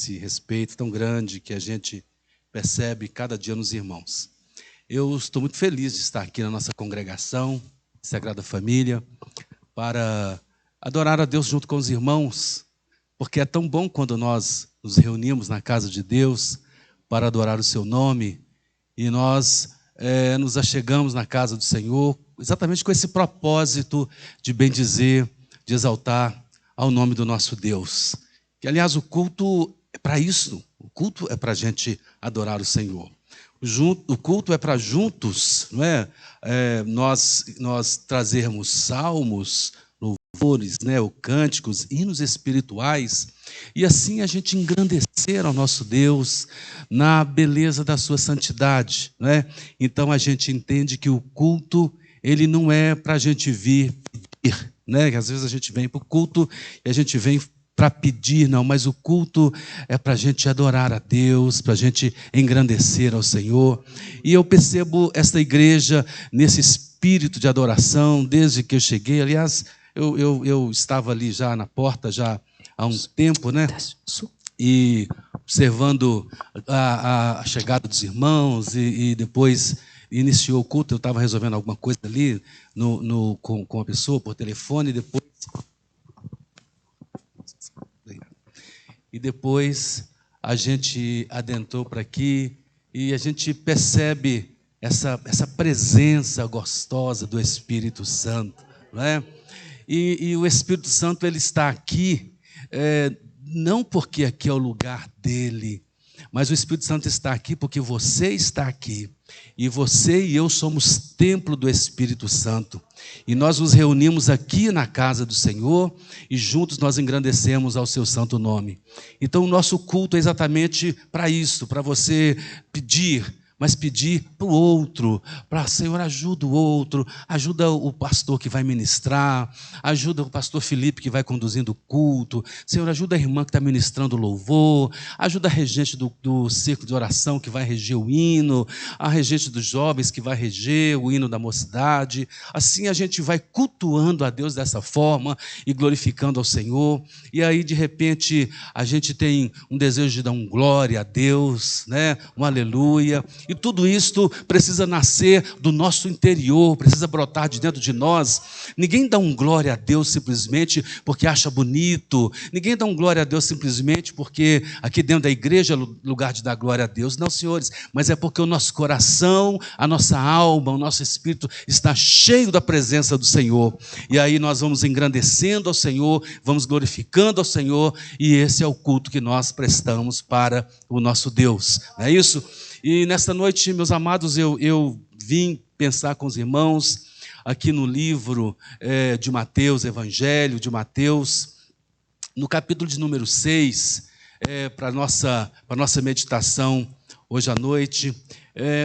esse respeito tão grande que a gente percebe cada dia nos irmãos. Eu estou muito feliz de estar aqui na nossa congregação, Sagrada Família, para adorar a Deus junto com os irmãos, porque é tão bom quando nós nos reunimos na casa de Deus para adorar o seu nome e nós nos achegamos na casa do Senhor exatamente com esse propósito de bendizer, de exaltar ao nome do nosso Deus. Que, aliás, o culto é para isso, o culto é para a gente adorar o Senhor. O culto é para juntos, não é? Nós trazermos salmos, louvores, cânticos, hinos espirituais, e assim a gente engrandecer ao nosso Deus na beleza da sua santidade, não é? Então a gente entende que o culto, ele não é para a gente vir pedir, né? Que às vezes a gente vem para o culto e a gente vem para pedir, não, mas o culto é para a gente adorar a Deus, para a gente engrandecer ao Senhor. E eu percebo esta igreja nesse espírito de adoração desde que eu cheguei. Aliás, eu estava ali já na porta já há um tempo, né? E observando a chegada dos irmãos e depois iniciou o culto. Eu estava resolvendo alguma coisa ali com a pessoa por telefone e depois a gente adentrou para aqui e a gente percebe essa presença gostosa do Espírito Santo, não é? E o Espírito Santo, ele está aqui, não porque aqui é o lugar dele, mas o Espírito Santo está aqui porque você está aqui. E você e eu somos templo do Espírito Santo. E nós nos reunimos aqui na casa do Senhor e juntos nós engrandecemos ao seu santo nome. Então o nosso culto é exatamente para isso, para você pedir, mas pedir para o outro, para, Senhor, ajuda o outro, ajuda o pastor que vai ministrar, ajuda o pastor Felipe que vai conduzindo o culto, Senhor, ajuda a irmã que está ministrando o louvor, ajuda a regente do círculo de oração que vai reger o hino, a regente dos jovens que vai reger o hino da mocidade. Assim a gente vai cultuando a Deus dessa forma e glorificando ao Senhor, e aí de repente a gente tem um desejo de dar um glória a Deus, né? Um aleluia. E tudo isto precisa nascer do nosso interior, precisa brotar de dentro de nós. Ninguém dá um glória a Deus simplesmente porque acha bonito. Ninguém dá um glória a Deus simplesmente porque aqui dentro da igreja é lugar de dar glória a Deus. Não, senhores, mas é porque o nosso coração, a nossa alma, o nosso espírito está cheio da presença do Senhor. E aí nós vamos engrandecendo ao Senhor, vamos glorificando ao Senhor, e esse é o culto que nós prestamos para o nosso Deus. Não é isso? E nesta noite, meus amados, eu vim pensar com os irmãos aqui no livro de Mateus, Evangelho de Mateus, no capítulo de número 6, para a nossa meditação hoje à noite.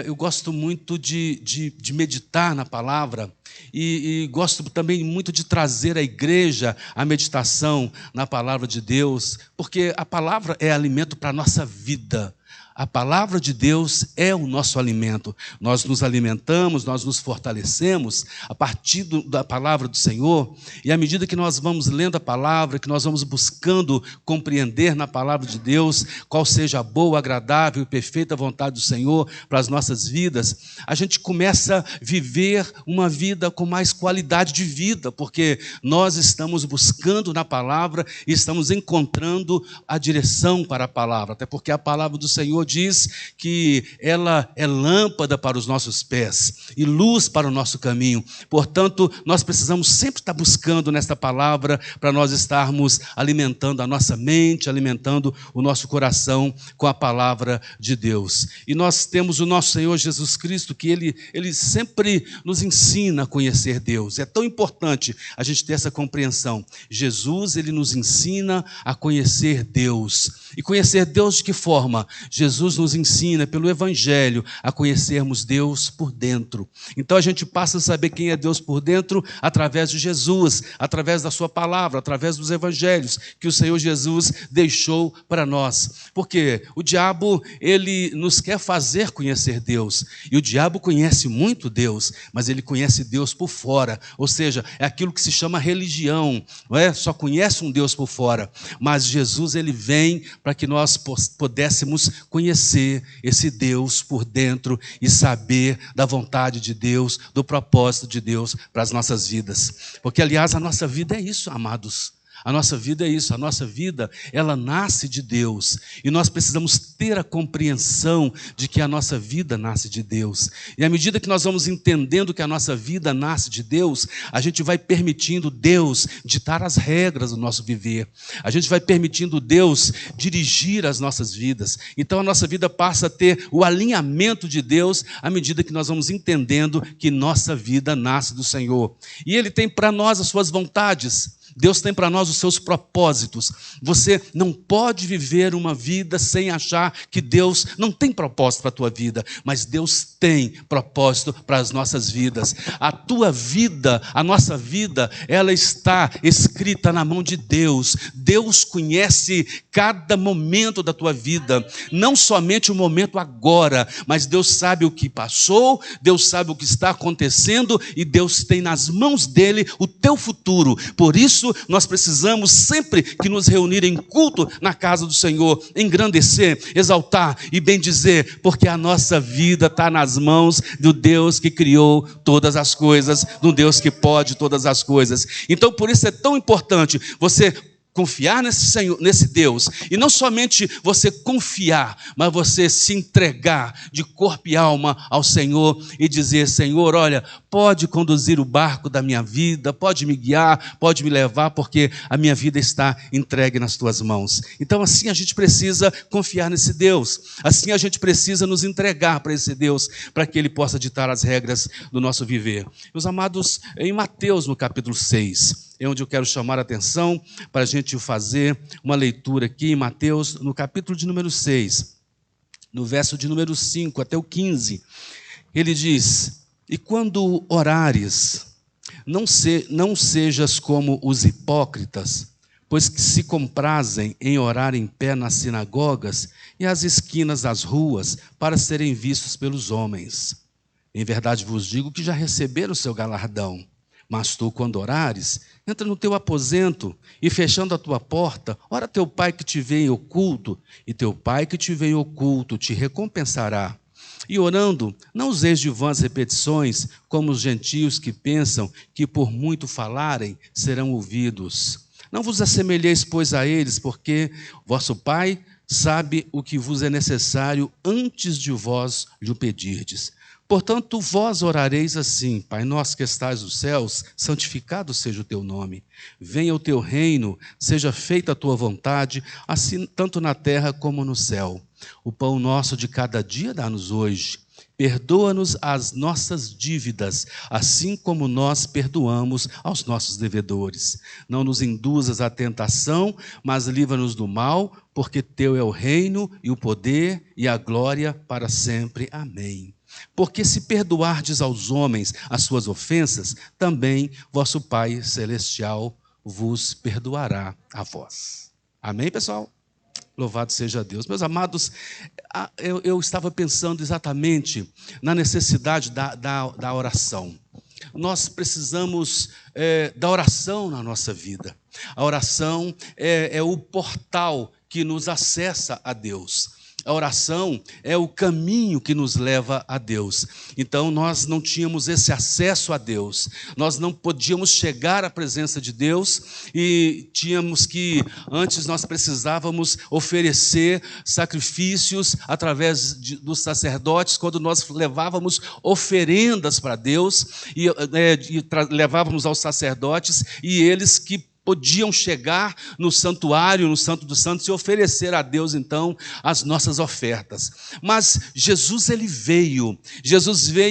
Eu gosto muito de meditar na palavra e gosto também muito de trazer à igreja a meditação na palavra de Deus, porque a palavra é alimento para a nossa vida. A palavra de Deus é o nosso alimento. Nós nos alimentamos, nós nos fortalecemos a partir da palavra do Senhor. E à medida que nós vamos lendo a palavra, que nós vamos buscando compreender na palavra de Deus qual seja a boa, agradável e perfeita vontade do Senhor para as nossas vidas, a gente começa a viver uma vida com mais qualidade de vida, porque nós estamos buscando na palavra e estamos encontrando a direção para a palavra. Até porque a palavra do Senhor diz que ela é lâmpada para os nossos pés e luz para o nosso caminho. Portanto, nós precisamos sempre estar buscando nesta palavra para nós estarmos alimentando a nossa mente, alimentando o nosso coração com a palavra de Deus. E nós temos o nosso Senhor Jesus Cristo, que Ele sempre nos ensina a conhecer Deus. É tão importante a gente ter essa compreensão. Jesus, Ele nos ensina a conhecer Deus. E conhecer Deus de que forma? Jesus Jesus nos ensina, pelo Evangelho, a conhecermos Deus por dentro. Então a gente passa a saber quem é Deus por dentro através de Jesus, através da sua palavra, através dos Evangelhos que o Senhor Jesus deixou para nós. Porque o diabo, ele nos quer fazer conhecer Deus. E o diabo conhece muito Deus, mas ele conhece Deus por fora. Ou seja, é aquilo que se chama religião, não é? Só conhece um Deus por fora. Mas Jesus, ele vem para que nós pudéssemos conhecer esse Deus por dentro e saber da vontade de Deus, do propósito de Deus para as nossas vidas. Porque, aliás, a nossa vida é isso, amados. A nossa vida é isso, a nossa vida, ela nasce de Deus. E nós precisamos ter a compreensão de que a nossa vida nasce de Deus. E à medida que nós vamos entendendo que a nossa vida nasce de Deus, a gente vai permitindo Deus ditar as regras do nosso viver. A gente vai permitindo Deus dirigir as nossas vidas. Então a nossa vida passa a ter o alinhamento de Deus à medida que nós vamos entendendo que nossa vida nasce do Senhor. E Ele tem para nós as suas vontades. Deus tem para nós os seus propósitos. Você não pode viver uma vida sem achar que Deus não tem propósito para a tua vida, mas Deus tem propósito para as nossas vidas. A tua vida, a nossa vida, ela está escrita na mão de Deus. Deus conhece cada momento da tua vida, não somente o momento agora, mas Deus sabe o que passou, Deus sabe o que está acontecendo e Deus tem nas mãos dele o teu futuro. Por isso, nós precisamos sempre que nos reunir em culto na casa do Senhor, engrandecer, exaltar e bendizer, porque a nossa vida está nas mãos do Deus que criou todas as coisas, do Deus que pode todas as coisas. Então, por isso é tão importante você confiar nesse Senhor, nesse Deus, e não somente você confiar, mas você se entregar de corpo e alma ao Senhor e dizer: Senhor, olha, pode conduzir o barco da minha vida, pode me guiar, pode me levar, porque a minha vida está entregue nas tuas mãos. Então assim a gente precisa confiar nesse Deus, assim a gente precisa nos entregar para esse Deus, para que Ele possa ditar as regras do nosso viver. Meus amados, em Mateus no capítulo 6, é onde eu quero chamar a atenção para a gente fazer uma leitura aqui em Mateus, no capítulo de número 6, no verso de número 5 até o 15. Ele diz: e quando orares, não sejas como os hipócritas, pois que se comprazem em orar em pé nas sinagogas e às esquinas das ruas, para serem vistos pelos homens. Em verdade vos digo que já receberam o seu galardão. Mas tu, quando orares, entra no teu aposento e, fechando a tua porta, ora teu Pai que te vê em oculto, e teu Pai que te vê em oculto te recompensará. E orando, não useis de vãs repetições, como os gentios que pensam que por muito falarem serão ouvidos. Não vos assemelheis, pois, a eles, porque vosso Pai sabe o que vos é necessário antes de vós lhe pedirdes. Portanto, vós orareis assim: Pai nosso que estás nos céus, santificado seja o teu nome. Venha o teu reino, seja feita a tua vontade, assim tanto na terra como no céu. O pão nosso de cada dia dá-nos hoje. Perdoa-nos as nossas dívidas, assim como nós perdoamos aos nossos devedores. Não nos induzas à tentação, mas livra-nos do mal, porque teu é o reino e o poder e a glória para sempre. Amém. Porque se perdoardes aos homens as suas ofensas, também vosso Pai Celestial vos perdoará a vós. Amém, pessoal? Louvado seja Deus. Meus amados, eu estava pensando exatamente na necessidade da oração. Nós precisamos da oração na nossa vida. A oração é o portal que nos acessa a Deus. A oração é o caminho que nos leva a Deus. Então, nós não tínhamos esse acesso a Deus. Nós não podíamos chegar à presença de Deus e antes nós precisávamos oferecer sacrifícios através dos sacerdotes, quando nós levávamos oferendas para Deus e levávamos aos sacerdotes, e eles que podiam chegar no santuário, no Santo dos Santos, e oferecer a Deus, então, as nossas ofertas. Mas Jesus veio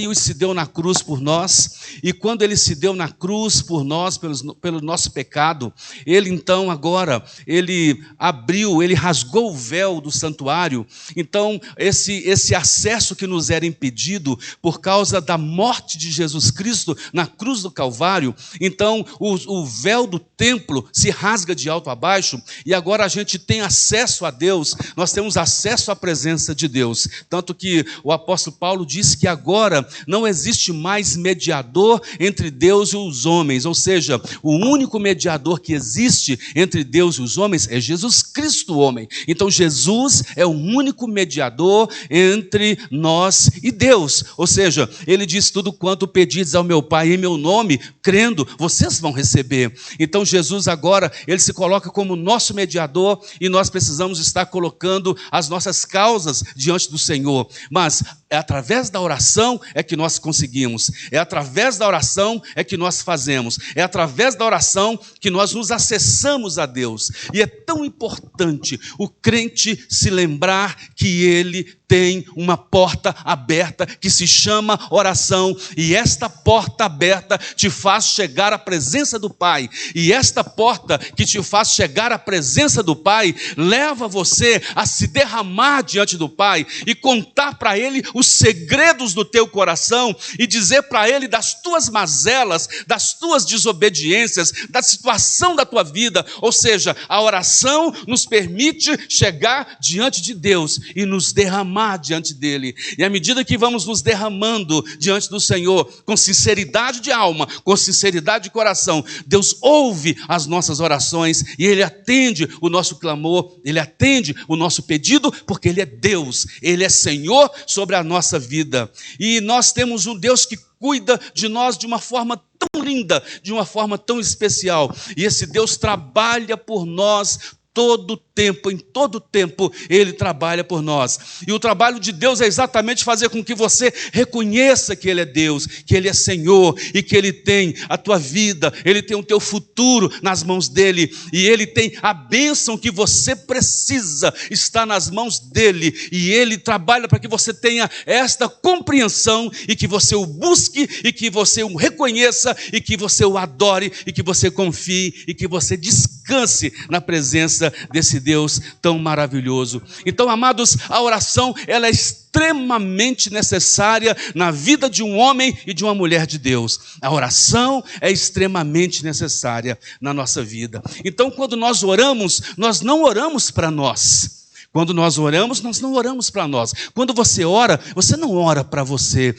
e se deu na cruz por nós, e quando ele se deu na cruz por nós, pelo nosso pecado, ele então agora, ele rasgou o véu do santuário. Então esse acesso que nos era impedido por causa da morte de Jesus Cristo na cruz do Calvário, então o véu do templo se rasga de alto a baixo, e agora a gente tem acesso a Deus, nós temos acesso à presença de Deus, tanto que o apóstolo Paulo diz que agora não existe mais mediador entre Deus e os homens, ou seja, o único mediador que existe entre Deus e os homens é Jesus Cristo, o homem. Então Jesus é o único mediador entre nós e Deus, ou seja, ele diz: tudo quanto pedides ao meu Pai em meu nome, crendo, vocês vão receber. Então Jesus agora, ele se coloca como nosso mediador, e nós precisamos estar colocando as nossas causas diante do Senhor, mas é através da oração é que nós conseguimos, é através da oração é que nós fazemos, é através da oração que nós nos acessamos a Deus. E é tão importante o crente se lembrar que ele tem uma porta aberta que se chama oração, e esta porta aberta te faz chegar à presença do Pai, e esta porta que te faz chegar à presença do Pai leva você a se derramar diante do Pai e contar para Ele os segredos do teu coração, e dizer para Ele das tuas mazelas, das tuas desobediências, da situação da tua vida. Ou seja, a oração nos permite chegar diante de Deus e nos derramar diante dele, e à medida que vamos nos derramando diante do Senhor, com sinceridade de alma, com sinceridade de coração, Deus ouve as nossas orações, e Ele atende o nosso clamor, Ele atende o nosso pedido, porque Ele é Deus, Ele é Senhor sobre a nossa vida, e nós temos um Deus que cuida de nós de uma forma tão linda, de uma forma tão especial, e esse Deus trabalha por nós todo tempo, em todo tempo Ele trabalha por nós, e o trabalho de Deus é exatamente fazer com que você reconheça que Ele é Deus, que Ele é Senhor, e que Ele tem a tua vida, Ele tem o teu futuro nas mãos dEle, e Ele tem a bênção que você precisa, está nas mãos dEle, e Ele trabalha para que você tenha esta compreensão, e que você o busque, e que você o reconheça, e que você o adore, e que você confie, e que você descanse na presença desse Deus tão maravilhoso. Então, amados, a oração, ela é extremamente necessária na vida de um homem e de uma mulher de Deus. A oração é extremamente necessária na nossa vida. Então, quando nós oramos, nós não oramos para nós. Quando nós oramos, nós não oramos para nós. Quando você ora, você não ora para você.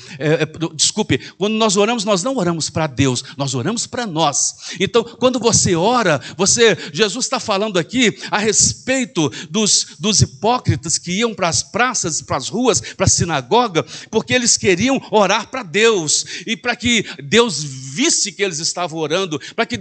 Quando nós oramos, nós não oramos para Deus, nós oramos para nós. Então, quando você ora, Jesus está falando aqui a respeito dos hipócritas que iam para as praças, para as ruas, para a sinagoga, porque eles queriam orar para Deus, e para que Deus visse que eles estavam orando, para que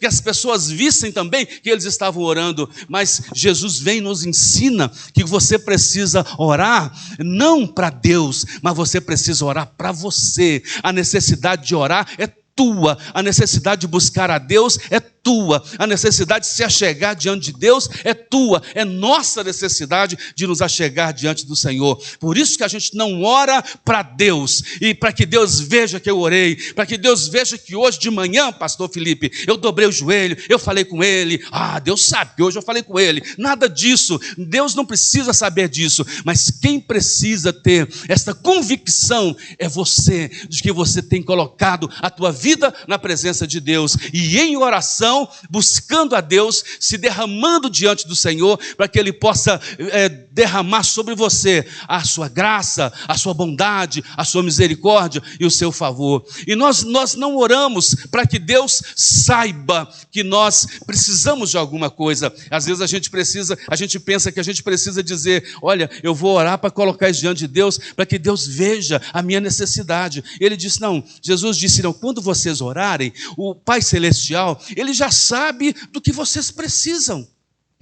as pessoas vissem também que eles estavam orando. Mas Jesus vem e nos ensina que você precisa orar não para Deus, mas você precisa orar para você. A necessidade de orar é tua, a necessidade de buscar a Deus é tua, a necessidade de se achegar diante de Deus é tua, é nossa necessidade de nos achegar diante do Senhor. Por isso que a gente não ora para Deus, e para que Deus veja que eu orei, para que Deus veja que hoje de manhã, pastor Felipe, eu dobrei o joelho, eu falei com ele, Deus sabe que hoje eu falei com ele. Nada disso, Deus não precisa saber disso, mas quem precisa ter esta convicção é você, de que você tem colocado a tua vida na presença de Deus, e em oração, buscando a Deus, se derramando diante do Senhor, para que Ele possa derramar sobre você a sua graça, a sua bondade, a sua misericórdia e o seu favor. E nós não oramos para que Deus saiba que nós precisamos de alguma coisa. Às vezes a gente pensa que a gente precisa dizer, olha, eu vou orar para colocar isso diante de Deus, para que Deus veja a minha necessidade. Ele disse, não, Jesus disse, não, quando vocês orarem, o Pai Celestial, Ele já sabe do que vocês precisam.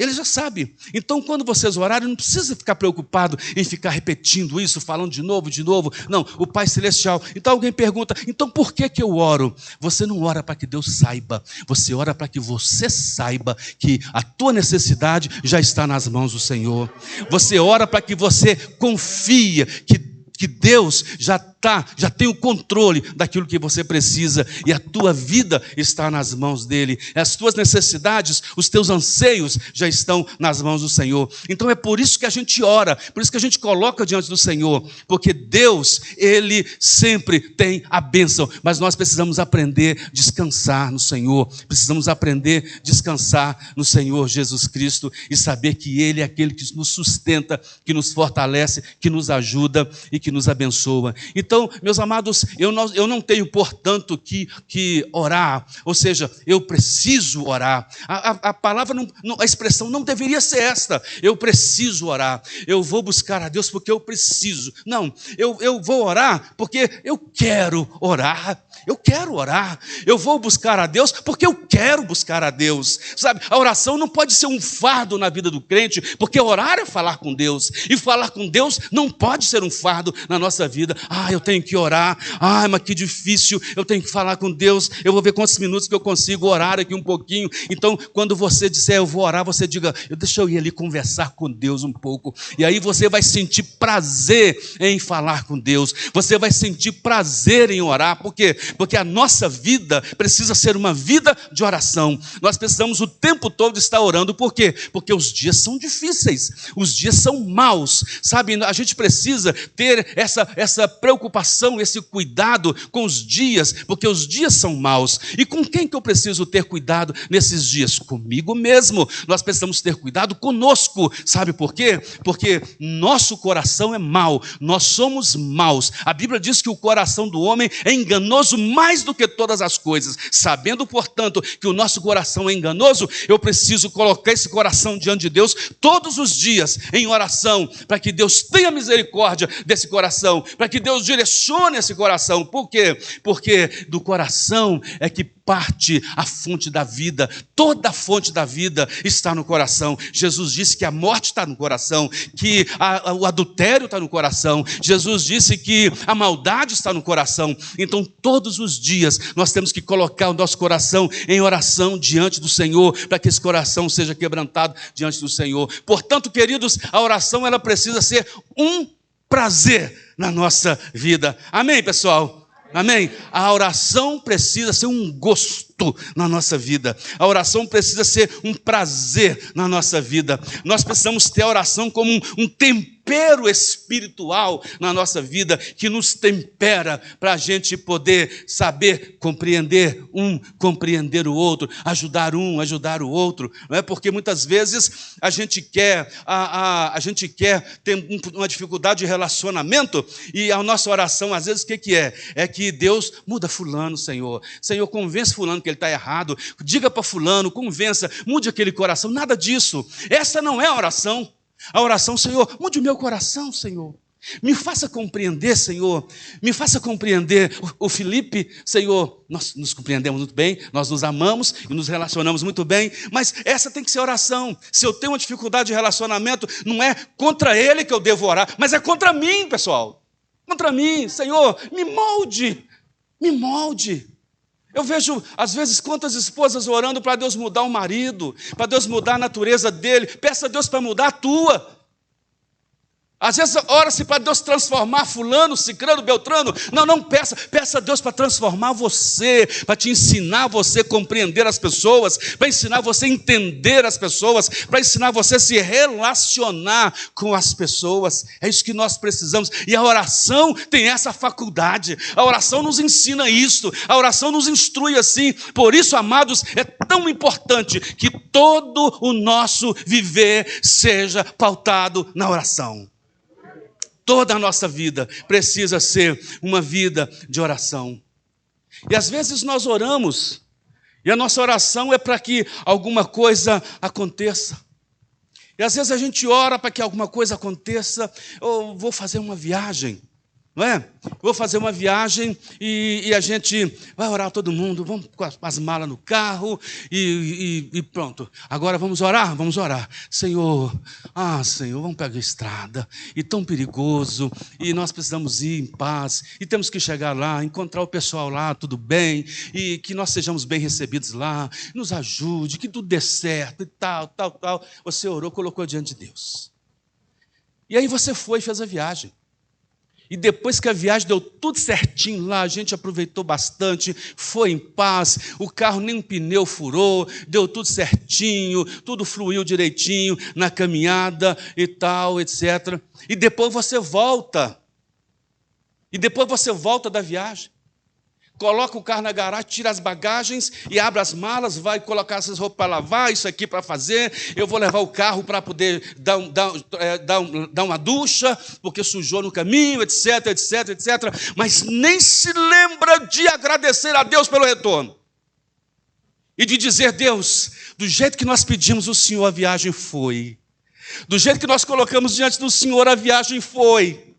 Ele já sabe. Então, quando vocês orarem, não precisa ficar preocupado em ficar repetindo isso, falando de novo, de novo. Não, o Pai Celestial. Então alguém pergunta, então por que eu oro? Você não ora para que Deus saiba. Você ora para que você saiba que a tua necessidade já está nas mãos do Senhor. Você ora para que você confie que Deus já tem o controle daquilo que você precisa e a tua vida está nas mãos dele. As tuas necessidades, os teus anseios já estão nas mãos do Senhor. Então é por isso que a gente ora, por isso que a gente coloca diante do Senhor, porque Deus, Ele sempre tem a bênção, mas nós precisamos aprender a descansar no Senhor, precisamos aprender a descansar no Senhor Jesus Cristo e saber que Ele é aquele que nos sustenta, que nos fortalece, que nos ajuda e que nos abençoa. Então, meus amados, eu não tenho, portanto, que orar, ou seja, eu preciso orar. A palavra, a expressão não deveria ser esta, eu preciso orar, eu vou buscar a Deus porque eu preciso. Não, eu vou orar porque eu quero orar. Eu quero orar, eu vou buscar a Deus porque eu quero buscar a Deus, sabe? A oração não pode ser um fardo na vida do crente, porque orar é falar com Deus, e falar com Deus não pode ser um fardo na nossa vida. Eu tenho que orar, mas que difícil, eu tenho que falar com Deus, eu vou ver quantos minutos que eu consigo orar aqui um pouquinho. Então, quando você disser eu vou orar, você diga, deixa eu ir ali conversar com Deus um pouco, e aí você vai sentir prazer em falar com Deus, você vai sentir prazer em orar. Por quê? Porque a nossa vida precisa ser uma vida de oração. Nós precisamos o tempo todo estar orando. Por quê? Porque os dias são difíceis, os dias são maus, sabe? A gente precisa ter essa preocupação, esse cuidado com os dias, porque os dias são maus. E com quem que eu preciso ter cuidado nesses dias? Comigo mesmo. Nós precisamos ter cuidado conosco. Sabe por quê? Porque nosso coração é mau, nós somos maus. A Bíblia diz que o coração do homem é enganoso mais do que todas as coisas. Sabendo, portanto, que o nosso coração é enganoso, eu preciso colocar esse coração diante de Deus todos os dias em oração, para que Deus tenha misericórdia desse coração, para que Deus direcione esse coração. Por quê? Porque do coração é que parte a fonte da vida. Toda a fonte da vida está no coração. Jesus disse que a morte está no coração, que o adultério está no coração. Jesus disse que a maldade está no coração. Então todos os dias nós temos que colocar o nosso coração em oração diante do Senhor, para que esse coração seja quebrantado diante do Senhor. Portanto, queridos, a oração ela precisa ser um prazer na nossa vida. Amém, pessoal? Amém? A oração precisa ser um gosto na nossa vida. A oração precisa ser um prazer na nossa vida. Nós precisamos ter a oração como um tempero espiritual na nossa vida, que nos tempera para a gente poder saber compreender compreender o outro, ajudar o outro. Não é? Porque muitas vezes a gente quer ter uma dificuldade de relacionamento, e a nossa oração, às vezes, o que é? É que Deus muda fulano, Senhor, convence fulano que ele está errado, diga para fulano, convença, mude aquele coração. Nada disso, essa não é a oração. A oração, Senhor, mude o meu coração, Senhor, me faça compreender, Senhor, me faça compreender o Felipe, Senhor. Nós nos compreendemos muito bem, nós nos amamos e nos relacionamos muito bem, mas essa tem que ser oração. Se eu tenho uma dificuldade de relacionamento, não é contra ele que eu devo orar, mas é contra mim, pessoal, contra mim. Senhor, me molde, me molde. Eu vejo, às vezes, quantas esposas orando para Deus mudar o marido, para Deus mudar a natureza dele. Peça a Deus para mudar a tua. Às vezes ora-se para Deus transformar fulano, cicrano, beltrano. Não peça. Peça a Deus para transformar você, para te ensinar você a compreender as pessoas, para ensinar você a entender as pessoas, para ensinar você a se relacionar com as pessoas. É isso que nós precisamos. E a oração tem essa faculdade. A oração nos ensina isso. A oração nos instrui assim. Por isso, amados, é tão importante que todo o nosso viver seja pautado na oração. Toda a nossa vida precisa ser uma vida de oração. E às vezes nós oramos, e a nossa oração é para que alguma coisa aconteça. E às vezes a gente ora para que alguma coisa aconteça. Eu vou fazer uma viagem. não é? Vou fazer uma viagem e a gente vai orar todo mundo, vamos com as malas no carro e pronto. Agora vamos orar? Vamos orar. Senhor, Senhor, vamos pegar a estrada, e tão perigoso, e nós precisamos ir em paz, e temos que chegar lá, encontrar o pessoal lá, tudo bem, e que nós sejamos bem recebidos lá, nos ajude, que tudo dê certo, e tal. Você orou, colocou diante de Deus. E aí você foi e fez a viagem. E depois que a viagem deu tudo certinho lá, a gente aproveitou bastante, foi em paz, o carro nem um pneu furou, deu tudo certinho, tudo fluiu direitinho na caminhada e tal, etc. E depois você volta. E depois você volta da viagem. Coloca o carro na garagem, tira as bagagens e abre as malas, vai colocar essas roupas para lavar, isso aqui para fazer. Eu vou levar o carro para poder dar uma ducha, porque sujou no caminho, etc. Mas nem se lembra de agradecer a Deus pelo retorno. E de dizer, Deus, do jeito que nós pedimos o Senhor, a viagem foi. Do jeito que nós colocamos diante do Senhor, a viagem foi.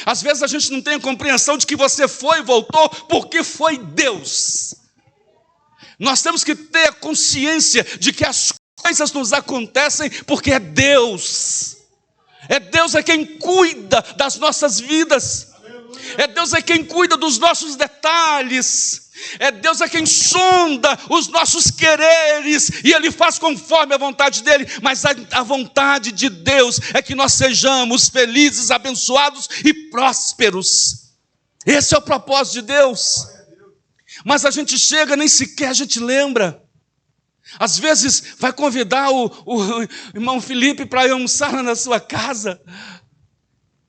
Às vezes a gente não tem a compreensão de que você foi e voltou porque foi Deus. Nós temos que ter a consciência de que as coisas nos acontecem porque é Deus. É Deus quem cuida das nossas vidas. É Deus quem cuida dos nossos detalhes. É Deus quem sonda os nossos quereres e Ele faz conforme a vontade dEle. Mas a vontade de Deus é que nós sejamos felizes, abençoados e prósperos. Esse é o propósito de Deus. Mas a gente chega, nem sequer a gente lembra. Às vezes vai convidar o irmão Felipe para ir almoçar na sua casa.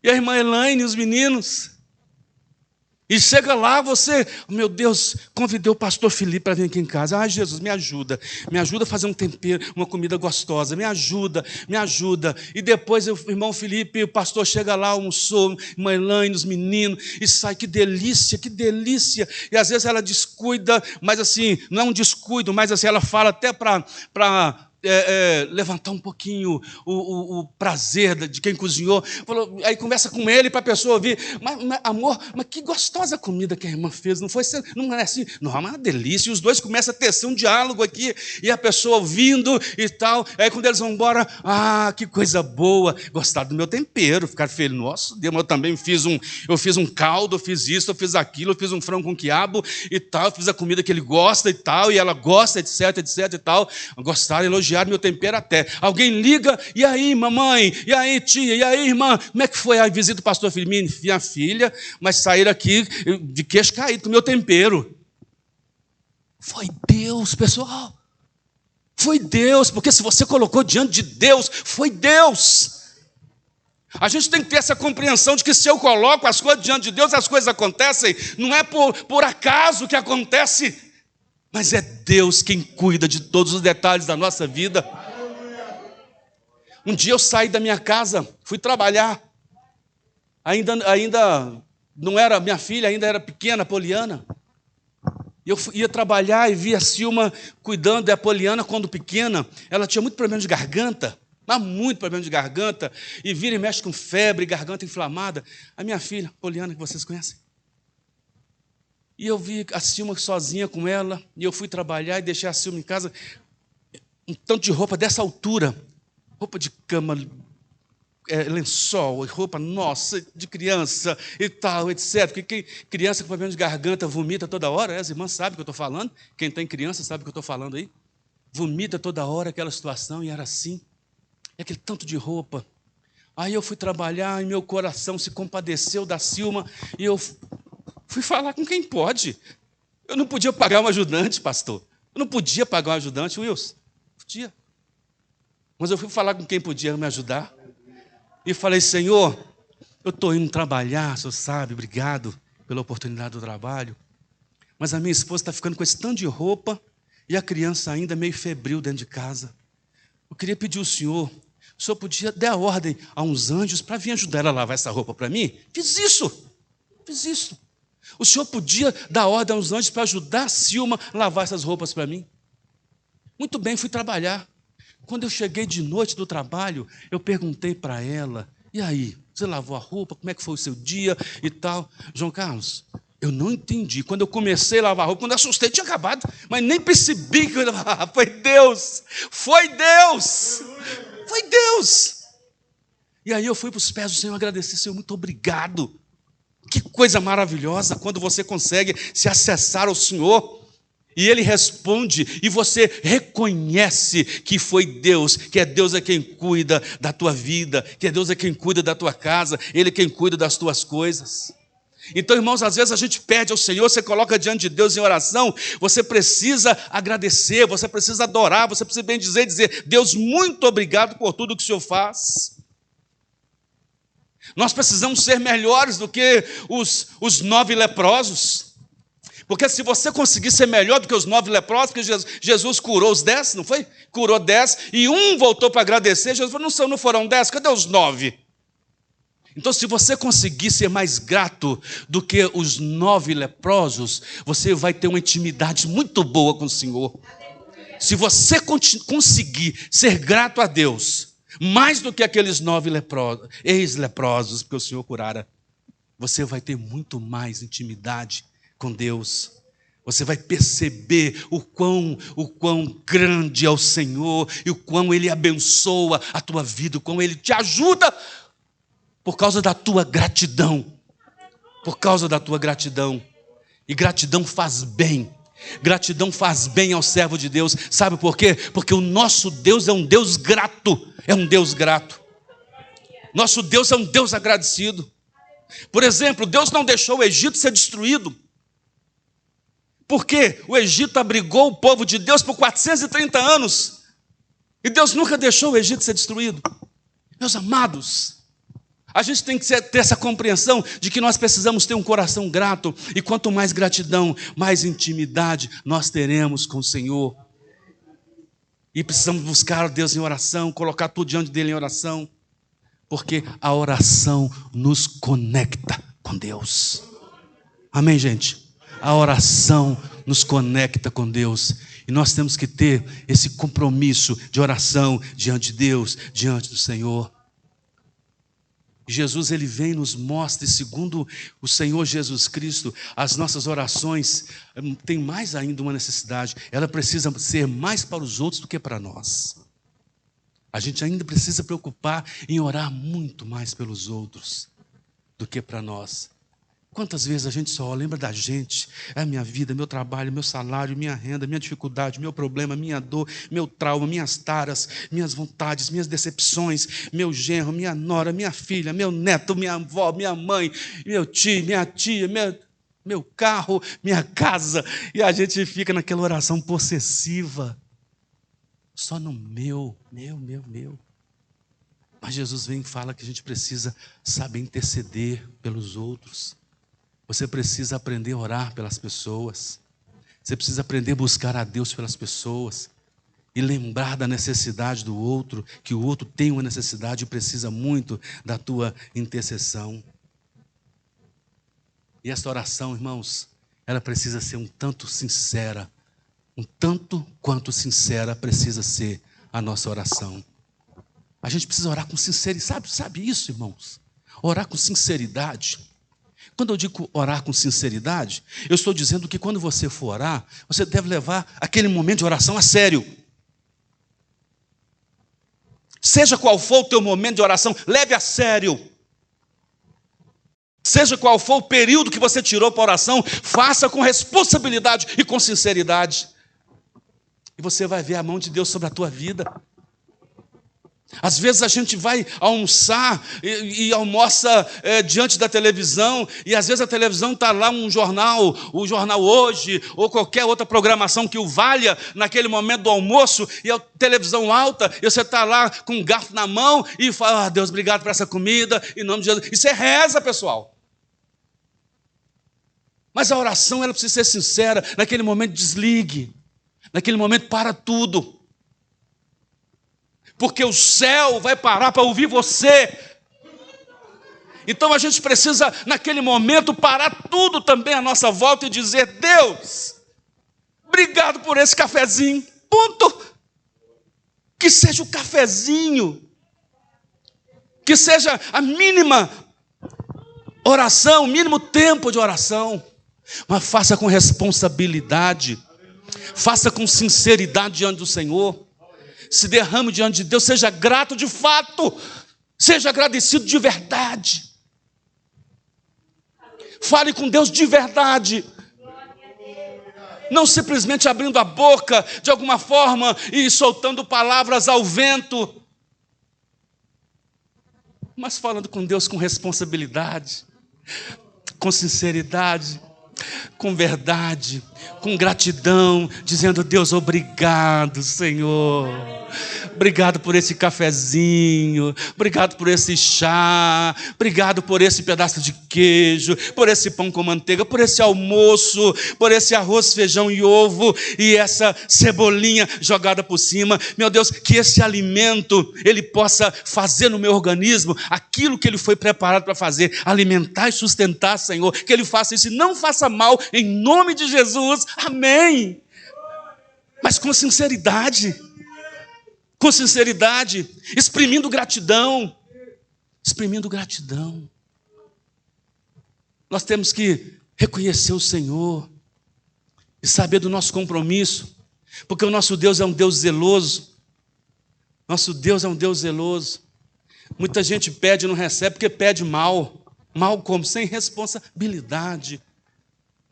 E a irmã Elaine e os meninos. E chega lá, você, meu Deus, convidei o pastor Felipe para vir aqui em casa. Jesus, me ajuda a fazer um tempero, uma comida gostosa, me ajuda. E depois o irmão Felipe, o pastor chega lá, almoçou, irmã Elaine, os meninos, e sai, que delícia. E às vezes ela descuida, mas assim, não é um descuido, mas assim, ela fala até para levantar um pouquinho o prazer de quem cozinhou. Aí conversa com ele para a pessoa ouvir. Mas, amor, mas que gostosa comida que a irmã fez. Não é assim? Não, é uma delícia. E os dois começam a tecer um diálogo aqui. E a pessoa ouvindo e tal. Aí quando eles vão embora, que coisa boa. Gostaram do meu tempero. Ficaram felizes. Nossa, Deus, eu também fiz um caldo, eu fiz isso, eu fiz aquilo, eu fiz um frango com quiabo e tal. Eu fiz a comida que ele gosta e tal. E ela gosta, etc e tal. Gostaram, elogiaram meu tempero até. Alguém liga, e aí, mamãe? E aí, tia? E aí, irmã? Como é que foi a visita do pastor Felipe? Minha filha, mas saíram aqui de queixo caído com o meu tempero. Foi Deus, pessoal. Foi Deus, porque se você colocou diante de Deus, foi Deus. A gente tem que ter essa compreensão de que se eu coloco as coisas diante de Deus, as coisas acontecem. Não é por acaso que acontece, mas é Deus quem cuida de todos os detalhes da nossa vida. Um dia eu saí da minha casa, fui trabalhar. Ainda não era, minha filha ainda era pequena, a Poliana. Eu ia trabalhar e vi a Silma cuidando da Poliana quando pequena. Ela tinha muito problema de garganta, mas muito problema de garganta. E vira e mexe com febre, garganta inflamada. A minha filha, Poliana, que vocês conhecem. E eu vi a Silma sozinha com ela, e eu fui trabalhar e deixei a Silma em casa, um tanto de roupa dessa altura, roupa de cama, lençol, roupa nossa, de criança e tal, etc. Porque criança com problema de garganta vomita toda hora, as irmãs sabem o que eu estou falando, quem tem criança sabe o que eu estou falando aí, vomita toda hora aquela situação, e era assim, e aquele tanto de roupa. Aí eu fui trabalhar e meu coração se compadeceu da Silma, e eu fui falar com quem pode. Eu não podia pagar um ajudante, pastor. Eu não podia pagar um ajudante, Wilson. Podia. Mas eu fui falar com quem podia me ajudar. E falei, Senhor, eu estou indo trabalhar, o senhor sabe, obrigado pela oportunidade do trabalho. Mas a minha esposa está ficando com esse tanto de roupa e a criança ainda meio febril dentro de casa. Eu queria pedir ao senhor, o senhor podia dar a ordem a uns anjos para vir ajudar ela a lavar essa roupa para mim? Fiz isso. O senhor podia dar ordem aos anjos para ajudar a Silma a lavar essas roupas para mim? Muito bem, fui trabalhar. Quando eu cheguei de noite do trabalho, eu perguntei para ela, e aí, Você lavou a roupa? Como é que foi o seu dia e tal? João Carlos, eu não entendi. Quando eu comecei a lavar a roupa, quando eu assustei, tinha acabado. Mas nem percebi que foi Deus. Foi Deus. Foi Deus. E aí eu fui para os pés do Senhor agradecer. Senhor, muito obrigado. Que coisa maravilhosa quando você consegue se acessar ao Senhor. E Ele responde, e você reconhece que foi Deus, que é Deus é quem cuida da tua vida, que é Deus é quem cuida da tua casa, Ele é quem cuida das tuas coisas. Então, irmãos, às vezes a gente pede ao Senhor, você coloca diante de Deus em oração, você precisa agradecer, você precisa adorar, você precisa bem dizer, Deus, muito obrigado por tudo que o Senhor faz. Nós precisamos ser melhores do que os 9 leprosos. Porque se você conseguir ser melhor do que os 9 leprosos, porque Jesus curou os 10, não foi? Curou 10, e um voltou para agradecer, Jesus falou, não foram 10, cadê os 9? Então, se você conseguir ser mais grato do que os 9 leprosos, você vai ter uma intimidade muito boa com o Senhor. Se você conseguir ser grato a Deus, mais do que aqueles 9 ex-leprosos, porque o Senhor curara, você vai ter muito mais intimidade com Deus. Você vai perceber o quão grande é o Senhor e o quão Ele abençoa a tua vida, o quão Ele te ajuda por causa da tua gratidão. Por causa da tua gratidão. E gratidão faz bem. Gratidão faz bem ao servo de Deus. Sabe por quê? Porque o nosso Deus é um Deus grato. É um Deus grato. Nosso Deus é um Deus agradecido. Por exemplo, Deus não deixou o Egito ser destruído. Porque o Egito abrigou o povo de Deus por 430 anos. E Deus nunca deixou o Egito ser destruído. Meus amados, a gente tem que ter essa compreensão de que nós precisamos ter um coração grato. E quanto mais gratidão, mais intimidade nós teremos com o Senhor. E precisamos buscar a Deus em oração, colocar tudo diante dele em oração. Porque a oração nos conecta com Deus. Amém, gente? A oração nos conecta com Deus. E nós temos que ter esse compromisso de oração diante de Deus, diante do Senhor. Jesus, Ele vem e nos mostra, e segundo o Senhor Jesus Cristo, as nossas orações têm mais ainda uma necessidade. Ela precisa ser mais para os outros do que para nós. A gente ainda precisa preocupar em orar muito mais pelos outros do que para nós. Quantas vezes a gente só lembra da gente, a minha vida, meu trabalho, meu salário, minha renda, minha dificuldade, meu problema, minha dor, meu trauma, minhas taras, minhas vontades, minhas decepções, meu genro, minha nora, minha filha, meu neto, minha avó, minha mãe, meu tio, minha tia, meu carro, minha casa. E a gente fica naquela oração possessiva. Só no meu. Mas Jesus vem e fala que a gente precisa saber interceder pelos outros. Você precisa aprender a orar pelas pessoas. Você precisa aprender a buscar a Deus pelas pessoas. E lembrar da necessidade do outro, que o outro tem uma necessidade e precisa muito da tua intercessão. E essa oração, irmãos, ela precisa ser um tanto sincera. Um tanto quanto sincera precisa ser a nossa oração. A gente precisa orar com sinceridade. Sabe isso, irmãos? Orar com sinceridade. Quando eu digo orar com sinceridade, eu estou dizendo que quando você for orar, você deve levar aquele momento de oração a sério. Seja qual for o teu momento de oração, leve a sério. Seja qual for o período que você tirou para a oração, faça com responsabilidade e com sinceridade. E você vai ver a mão de Deus sobre a tua vida. Às vezes a gente vai almoçar e almoça diante da televisão, e às vezes a televisão está lá o Jornal Hoje, ou qualquer outra programação que o valha naquele momento do almoço, e a televisão alta, e você está lá com um garfo na mão e fala, Deus, obrigado por essa comida, em nome de Jesus. Isso é reza, pessoal. Mas a oração, ela precisa ser sincera. Naquele momento desligue, naquele momento para tudo. Porque o céu vai parar para ouvir você. Então a gente precisa, naquele momento, parar tudo também à nossa volta e dizer, Deus, obrigado por esse cafezinho. Ponto. Que seja o cafezinho que seja a mínima oração, o mínimo tempo de oração, mas faça com responsabilidade, faça com sinceridade diante do Senhor, se derrame diante de Deus, seja grato de fato, seja agradecido de verdade, fale com Deus de verdade, não simplesmente abrindo a boca de alguma forma e soltando palavras ao vento, mas falando com Deus com responsabilidade, com sinceridade, com verdade, com gratidão, dizendo: Deus, obrigado, Senhor. Obrigado por esse cafezinho, obrigado por esse chá, obrigado por esse pedaço de queijo, por esse pão com manteiga, por esse almoço, por esse arroz, feijão e ovo e essa cebolinha jogada por cima. Meu Deus, que esse alimento ele possa fazer no meu organismo aquilo que ele foi preparado para fazer, alimentar e sustentar, Senhor, que ele faça isso e não faça mal, em nome de Jesus, amém. Mas com sinceridade, exprimindo gratidão. Nós temos que reconhecer o Senhor e saber do nosso compromisso, porque o nosso Deus é um Deus zeloso. Nosso Deus é um Deus zeloso. Muita gente pede e não recebe porque pede mal. Mal como? Sem responsabilidade.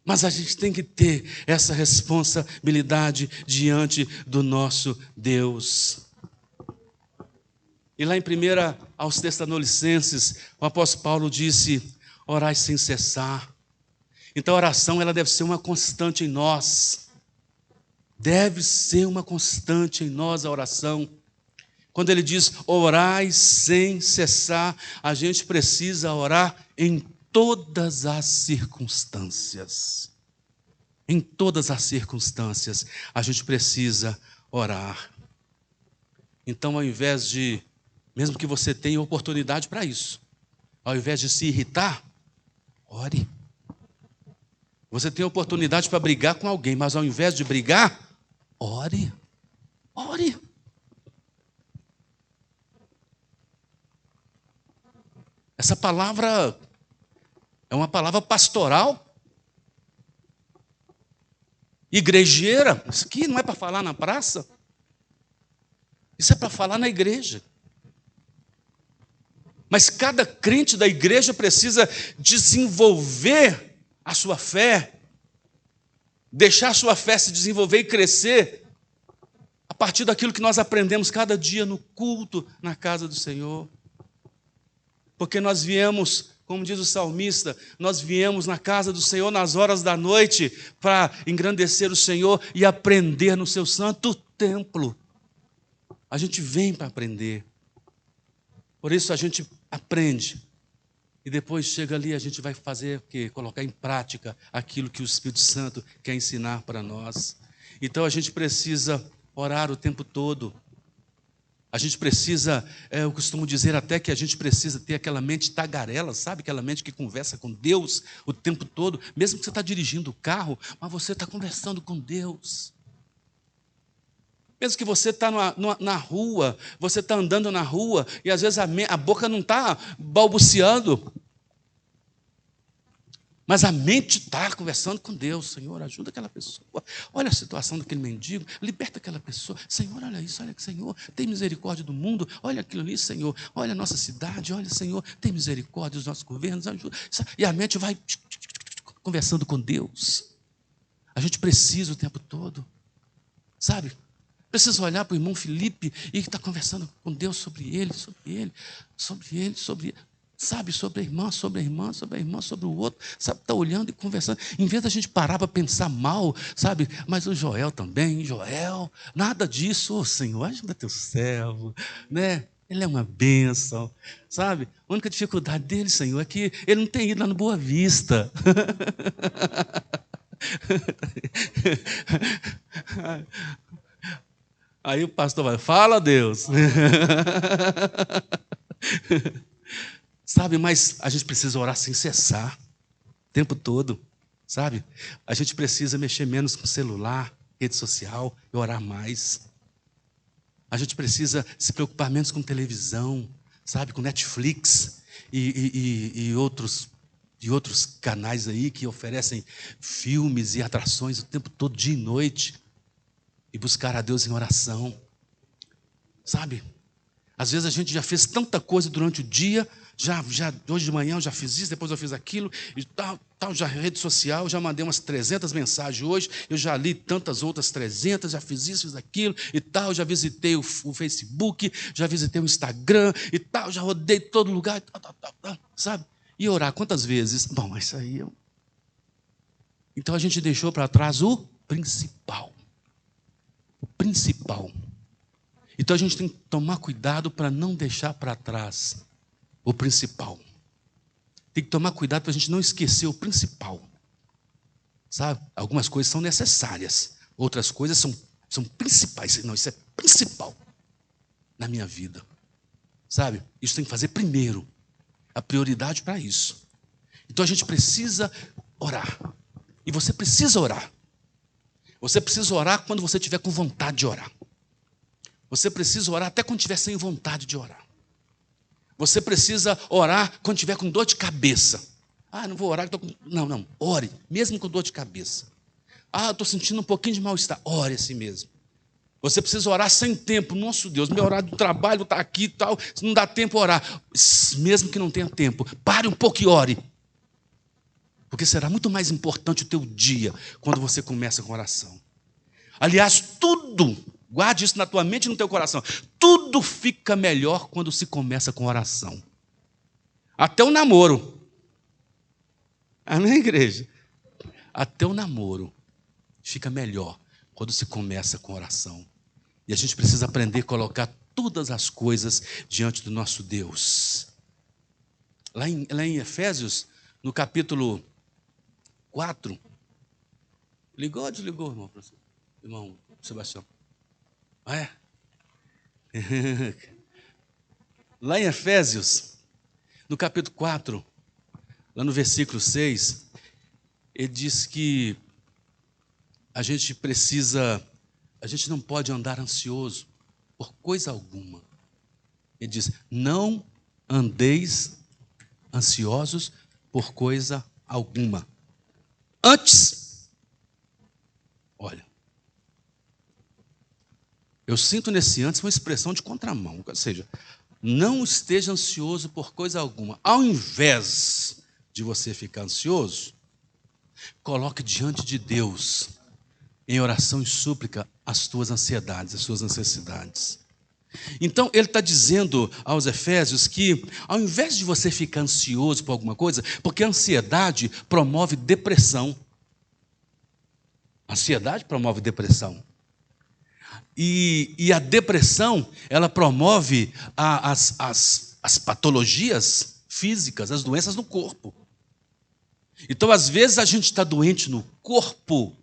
Mas a gente tem que ter essa responsabilidade diante do nosso Deus. E lá em 1 aos Tessalonicenses, o apóstolo Paulo disse: orai sem cessar. Então a oração ela deve ser uma constante em nós. Deve ser uma constante em nós a oração. Quando ele diz orai sem cessar, a gente precisa orar em todas as circunstâncias. Em todas as circunstâncias, a gente precisa orar. Então, ao invés de, mesmo que você tenha oportunidade para isso, ao invés de se irritar, ore. Você tem oportunidade para brigar com alguém, mas ao invés de brigar, ore. Ore. Essa palavra é uma palavra pastoral, igrejeira. Isso aqui não é para falar na praça, isso é para falar na igreja. Mas cada crente da igreja precisa desenvolver a sua fé, deixar a sua fé se desenvolver e crescer a partir daquilo que nós aprendemos cada dia no culto, na casa do Senhor. Porque nós viemos, como diz o salmista, nós viemos na casa do Senhor nas horas da noite para engrandecer o Senhor e aprender no seu santo templo. A gente vem para aprender. Por isso a gente aprende. E depois chega ali, a gente vai fazer o quê? Colocar em prática aquilo que o Espírito Santo quer ensinar para nós. Então a gente precisa orar o tempo todo. A gente precisa, eu costumo dizer até que a gente precisa ter aquela mente tagarela, sabe? Aquela mente que conversa com Deus o tempo todo. Mesmo que você está dirigindo o carro, mas você está conversando com Deus. Mesmo que você está na rua, você está andando na rua e às vezes a boca não está balbuciando. Mas a mente está conversando com Deus. Senhor, ajuda aquela pessoa. Olha a situação daquele mendigo. Liberta aquela pessoa. Senhor, olha isso. Olha, Senhor, tem misericórdia do mundo. Olha aquilo ali, Senhor. Olha a nossa cidade. Olha, Senhor, tem misericórdia dos nossos governos. Ajuda. E a mente vai conversando com Deus. A gente precisa o tempo todo. Sabe? Precisa olhar para o irmão Felipe e está conversando com Deus sobre ele. Sabe, sobre a irmã, sobre o outro, sabe, está olhando e conversando, em vez da gente parar para pensar mal, sabe, mas o Joel também, nada disso, Senhor, ajuda teu servo, né, ele é uma bênção, sabe, a única dificuldade dele, Senhor, é que ele não tem ido lá no Boa Vista, aí o pastor vai, fala Deus, sabe, mas a gente precisa orar sem cessar, o tempo todo, sabe? A gente precisa mexer menos com celular, rede social e orar mais. A gente precisa se preocupar menos com televisão, sabe, com Netflix e outros canais aí que oferecem filmes e atrações o tempo todo, dia e noite, e buscar a Deus em oração, sabe? Às vezes a gente já fez tanta coisa durante o dia, já hoje de manhã eu já fiz isso, depois eu fiz aquilo, e tal, já rede social, já mandei umas 300 mensagens hoje, eu já li tantas outras 300, já fiz isso, fiz aquilo, e tal, já visitei o Facebook, já visitei o Instagram, e tal, já rodei todo lugar, tal, sabe? E orar quantas vezes? Bom, isso aí eu... Então a gente deixou para trás o principal. O principal. Então a gente tem que tomar cuidado para não deixar para trás o principal. Tem que tomar cuidado para a gente não esquecer o principal. Sabe? Algumas coisas são necessárias, outras coisas são principais. Não, isso é principal na minha vida. Sabe? Isso tem que fazer primeiro. A prioridade para isso. Então a gente precisa orar. E você precisa orar. Você precisa orar quando você estiver com vontade de orar. Você precisa orar até quando estiver sem vontade de orar. Você precisa orar quando estiver com dor de cabeça. Não vou orar. Não, ore, mesmo com dor de cabeça. Eu estou sentindo um pouquinho de mal-estar. Ore assim mesmo. Você precisa orar sem tempo. Nosso Deus, meu horário do trabalho está aqui e tal. Não dá tempo a orar. Mesmo que não tenha tempo, pare um pouco e ore. Porque será muito mais importante o teu dia quando você começa com oração. Aliás, tudo, guarde isso na tua mente e no teu coração. Tudo fica melhor quando se começa com oração. Até o namoro. Amém, igreja? Até o namoro fica melhor quando se começa com oração. E a gente precisa aprender a colocar todas as coisas diante do nosso Deus. Lá em Efésios, no capítulo 4. Ligou ou desligou, irmão Sebastião? É? Lá em Efésios, no capítulo 4, lá no versículo 6, ele diz que a gente não pode andar ansioso por coisa alguma. Ele diz, não andeis ansiosos por coisa alguma. Antes, olha, eu sinto nesse antes uma expressão de contramão, ou seja, não esteja ansioso por coisa alguma. Ao invés de você ficar ansioso, coloque diante de Deus, em oração e súplica, as tuas ansiedades, as suas necessidades. Então, ele está dizendo aos Efésios que, ao invés de você ficar ansioso por alguma coisa, porque a ansiedade promove depressão. A ansiedade promove depressão. E a depressão, ela promove as patologias físicas, as doenças no corpo. Então, às vezes, a gente está doente no corpo,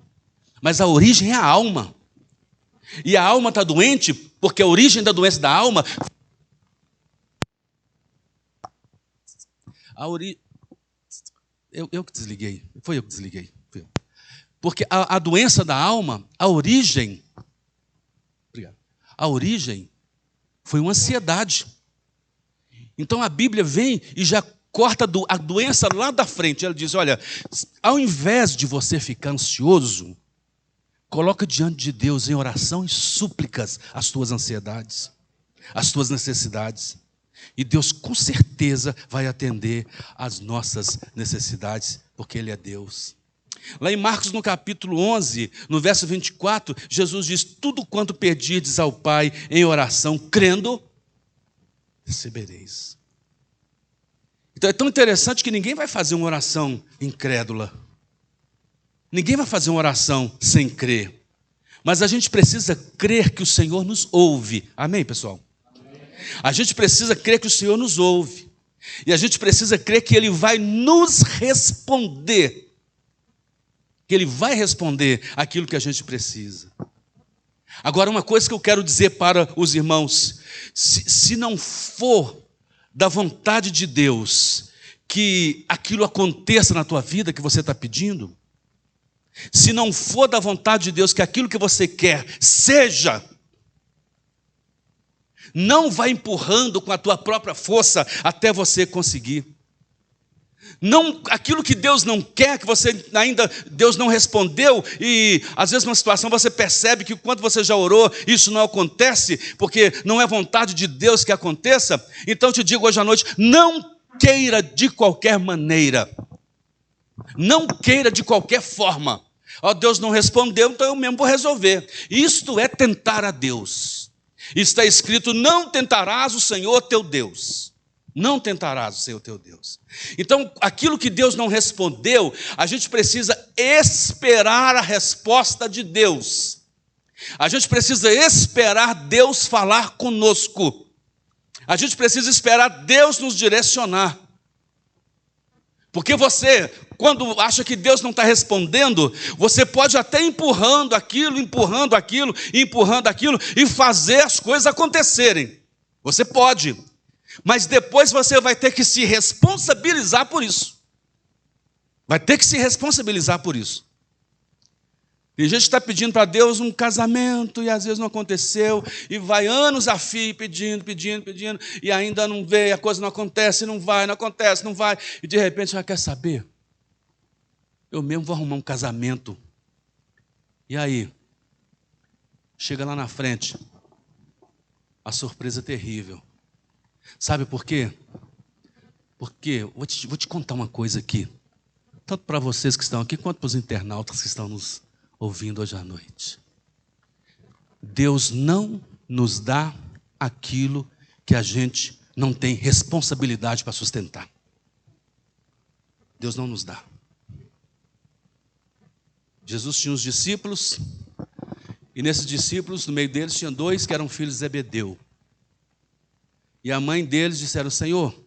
mas a origem é a alma. E a alma está doente porque a origem da doença da alma... Eu que desliguei. Foi eu que desliguei. Porque a doença da alma, a origem foi uma ansiedade. Então a Bíblia vem e já corta a doença lá da frente. Ela diz, olha, ao invés de você ficar ansioso, coloca diante de Deus em oração e súplicas as tuas ansiedades, as tuas necessidades. E Deus com certeza vai atender às nossas necessidades, porque Ele é Deus. Lá em Marcos, no capítulo 11, no verso 24, Jesus diz, tudo quanto pedirdes ao Pai em oração, crendo, recebereis. Então é tão interessante que ninguém vai fazer uma oração incrédula. Ninguém vai fazer uma oração sem crer. Mas a gente precisa crer que o Senhor nos ouve. Amém, pessoal? Amém. A gente precisa crer que o Senhor nos ouve. E a gente precisa crer que Ele vai nos responder. Que Ele vai responder aquilo que a gente precisa. Agora, uma coisa que eu quero dizer para os irmãos. Se não for da vontade de Deus que aquilo aconteça na tua vida que você está pedindo, se não for da vontade de Deus que aquilo que você quer seja, Não vai empurrando com a tua própria força até você conseguir. Não, aquilo que Deus não quer, que você ainda, Deus não respondeu, e às vezes numa situação você percebe que quando você já orou, isso não acontece, porque não é vontade de Deus que aconteça. Então eu te digo hoje à noite, não queira de qualquer maneira, não queira de qualquer forma. Ó, Deus não respondeu, então eu mesmo vou resolver. Isto é tentar a Deus. Está escrito, não tentarás o Senhor teu Deus. Não tentarás o Senhor teu Deus. Então, aquilo que Deus não respondeu, a gente precisa esperar a resposta de Deus. A gente precisa esperar Deus falar conosco. A gente precisa esperar Deus nos direcionar. Porque você, quando acha que Deus não está respondendo, você pode até empurrando aquilo e fazer as coisas acontecerem. Você pode. Mas depois você vai ter que se responsabilizar por isso. Vai ter que se responsabilizar por isso. Tem gente que está pedindo para Deus um casamento e às vezes não aconteceu, e vai anos a fio pedindo, e ainda não veio, a coisa não acontece, não vai, e de repente já quer saber? Eu mesmo vou arrumar um casamento. E aí? Chega lá na frente, a surpresa terrível. Sabe por quê? Porque, vou te contar uma coisa aqui, tanto para vocês que estão aqui, quanto para os internautas que estão nos ouvindo hoje à noite. Deus não nos dá aquilo que a gente não tem responsabilidade para sustentar. Deus não nos dá. Jesus tinha os discípulos, e nesses discípulos, no meio deles, tinha 2 que eram filhos de Zebedeu. E a mãe deles disseram, Senhor,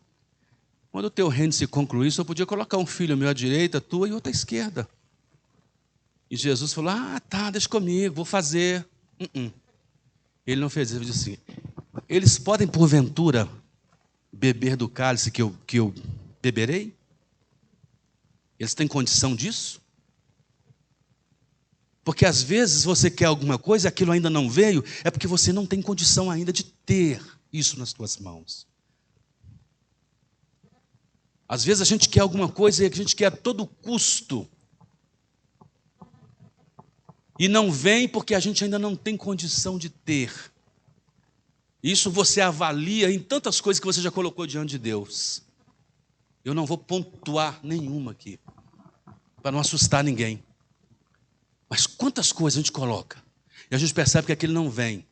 quando o teu reino se concluísse, eu podia colocar um filho meu à direita, tua e outro à esquerda. E Jesus falou, tá, deixa comigo, vou fazer. Ele não fez isso, ele disse assim, eles podem porventura beber do cálice que eu beberei? Eles têm condição disso? Porque às vezes você quer alguma coisa, aquilo ainda não veio, é porque você não tem condição ainda de ter isso nas tuas mãos. Às vezes a gente quer alguma coisa e a gente quer a todo custo. E não vem porque a gente ainda não tem condição de ter. Isso você avalia em tantas coisas que você já colocou diante de Deus. Eu não vou pontuar nenhuma aqui, para não assustar ninguém. Mas quantas coisas a gente coloca, e a gente percebe que aquilo não vem.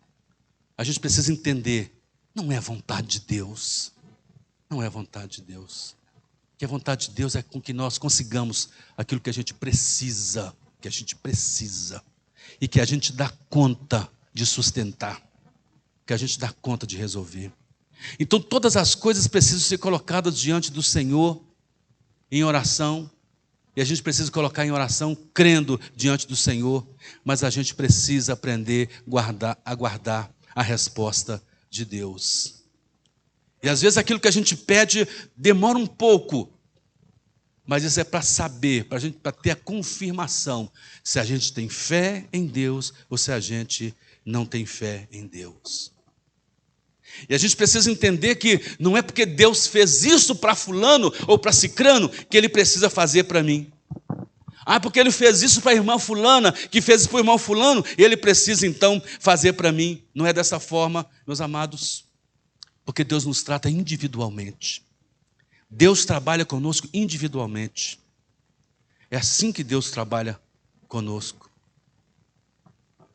A gente precisa entender, não é a vontade de Deus. Não é a vontade de Deus. Que a vontade de Deus é com que nós consigamos aquilo que a gente precisa. E que a gente dá conta de sustentar. Que a gente dá conta de resolver. Então todas as coisas precisam ser colocadas diante do Senhor em oração. E a gente precisa colocar em oração crendo diante do Senhor. Mas a gente precisa aprender a guardar a resposta de Deus. E às vezes aquilo que a gente pede demora um pouco. Mas isso é para saber, para ter a confirmação se a gente tem fé em Deus ou se a gente não tem fé em Deus. E a gente precisa entender que não é porque Deus fez isso para fulano ou para cicrano que Ele precisa fazer para mim. Porque Ele fez isso para a irmã fulana, que fez isso para o irmão fulano, e Ele precisa então fazer para mim. Não é dessa forma, meus amados, porque Deus nos trata individualmente. Deus trabalha conosco individualmente. É assim que Deus trabalha conosco.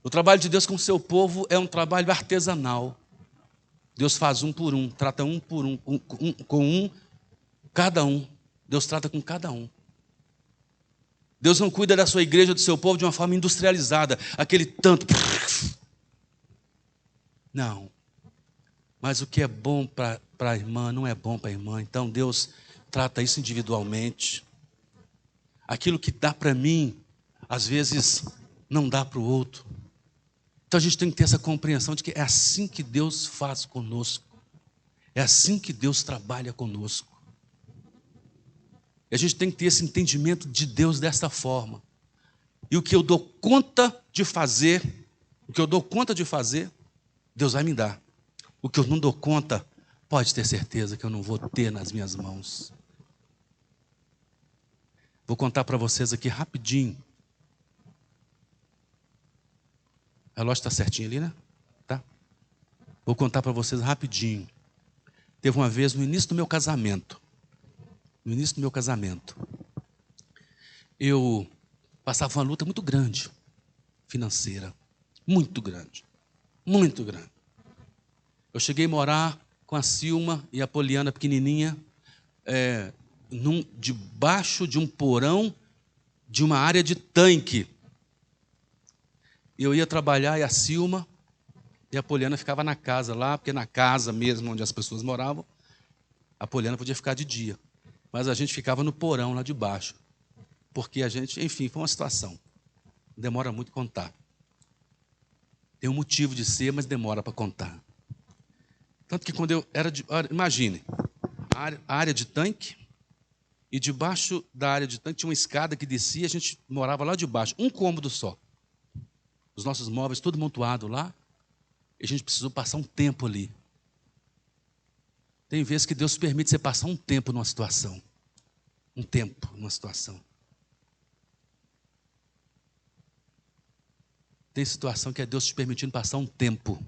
O trabalho de Deus com o seu povo é um trabalho artesanal. Deus faz um por um, trata um por um, cada um. Deus trata com cada um. Deus não cuida da sua igreja, do seu povo de uma forma industrializada, aquele tanto. Não. Mas o que é bom para a irmã não é bom para a irmã. Então Deus trata isso individualmente. Aquilo que dá para mim, às vezes não dá para o outro. Então a gente tem que ter essa compreensão de que é assim que Deus faz conosco. É assim que Deus trabalha conosco. E a gente tem que ter esse entendimento de Deus desta forma. E o que eu dou conta de fazer, Deus vai me dar. O que eu não dou conta, pode ter certeza que eu não vou ter nas minhas mãos. Vou contar para vocês aqui rapidinho. O relógio está certinho ali, né? Tá? Vou contar para vocês rapidinho. Teve uma vez no início do meu casamento. No início do meu casamento. Eu passava uma luta muito grande, financeira. Muito grande. Muito grande. Eu cheguei a morar com a Silma e a Poliana pequenininha, debaixo de um porão de uma área de tanque. Eu ia trabalhar e a Silma e a Poliana ficava na casa lá, porque na casa mesmo onde as pessoas moravam, a Poliana podia ficar de dia. Mas a gente ficava no porão lá de baixo. Porque a gente, enfim, foi uma situação. Demora muito contar. Tem um motivo de ser, mas demora para contar. Tanto que quando eu era imagine, a área de tanque, e debaixo da área de tanque tinha uma escada que descia, a gente morava lá debaixo, um cômodo só. Os nossos móveis tudo montuado lá, e a gente precisou passar um tempo ali. Tem vezes que Deus permite você passar um tempo numa situação. Um tempo numa situação. Tem situação que é Deus te permitindo passar um tempo.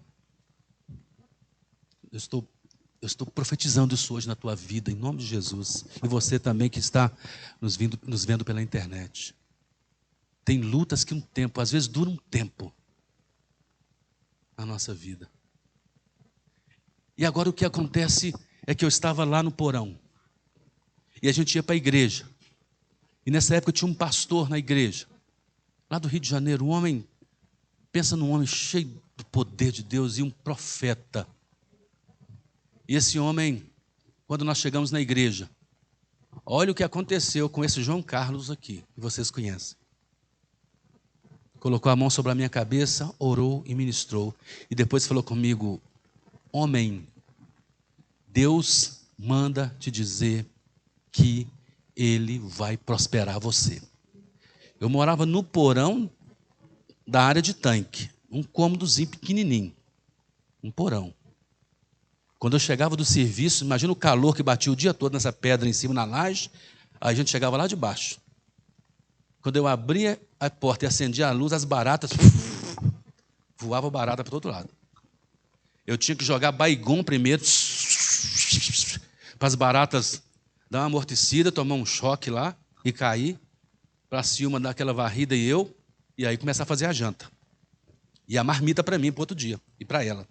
Eu estou profetizando isso hoje na tua vida, em nome de Jesus. E você também que está nos vendo pela internet. Tem lutas que um tempo, às vezes dura um tempo na nossa vida. E agora o que acontece é que eu estava lá no porão. E a gente ia para a igreja. E nessa época tinha um pastor na igreja. Lá do Rio de Janeiro, um homem, pensa num homem cheio do poder de Deus e um profeta. E esse homem, quando nós chegamos na igreja, olha o que aconteceu com esse João Carlos aqui, que vocês conhecem. Colocou a mão sobre a minha cabeça, orou e ministrou. E depois falou comigo: homem, Deus manda te dizer que Ele vai prosperar você. Eu morava no porão da área de tanque, um cômodozinho pequenininho, um porão. Quando eu chegava do serviço, imagina o calor que batia o dia todo nessa pedra em cima na laje, aí a gente chegava lá de baixo. Quando eu abria a porta e acendia a luz, as baratas, voava barata para todo lado. Eu tinha que jogar Baygon primeiro, para as baratas dar uma amortecida, tomar um choque lá e cair, para a Silma dar aquela varrida e aí começar a fazer a janta. E a marmita para mim, para outro dia, e para ela.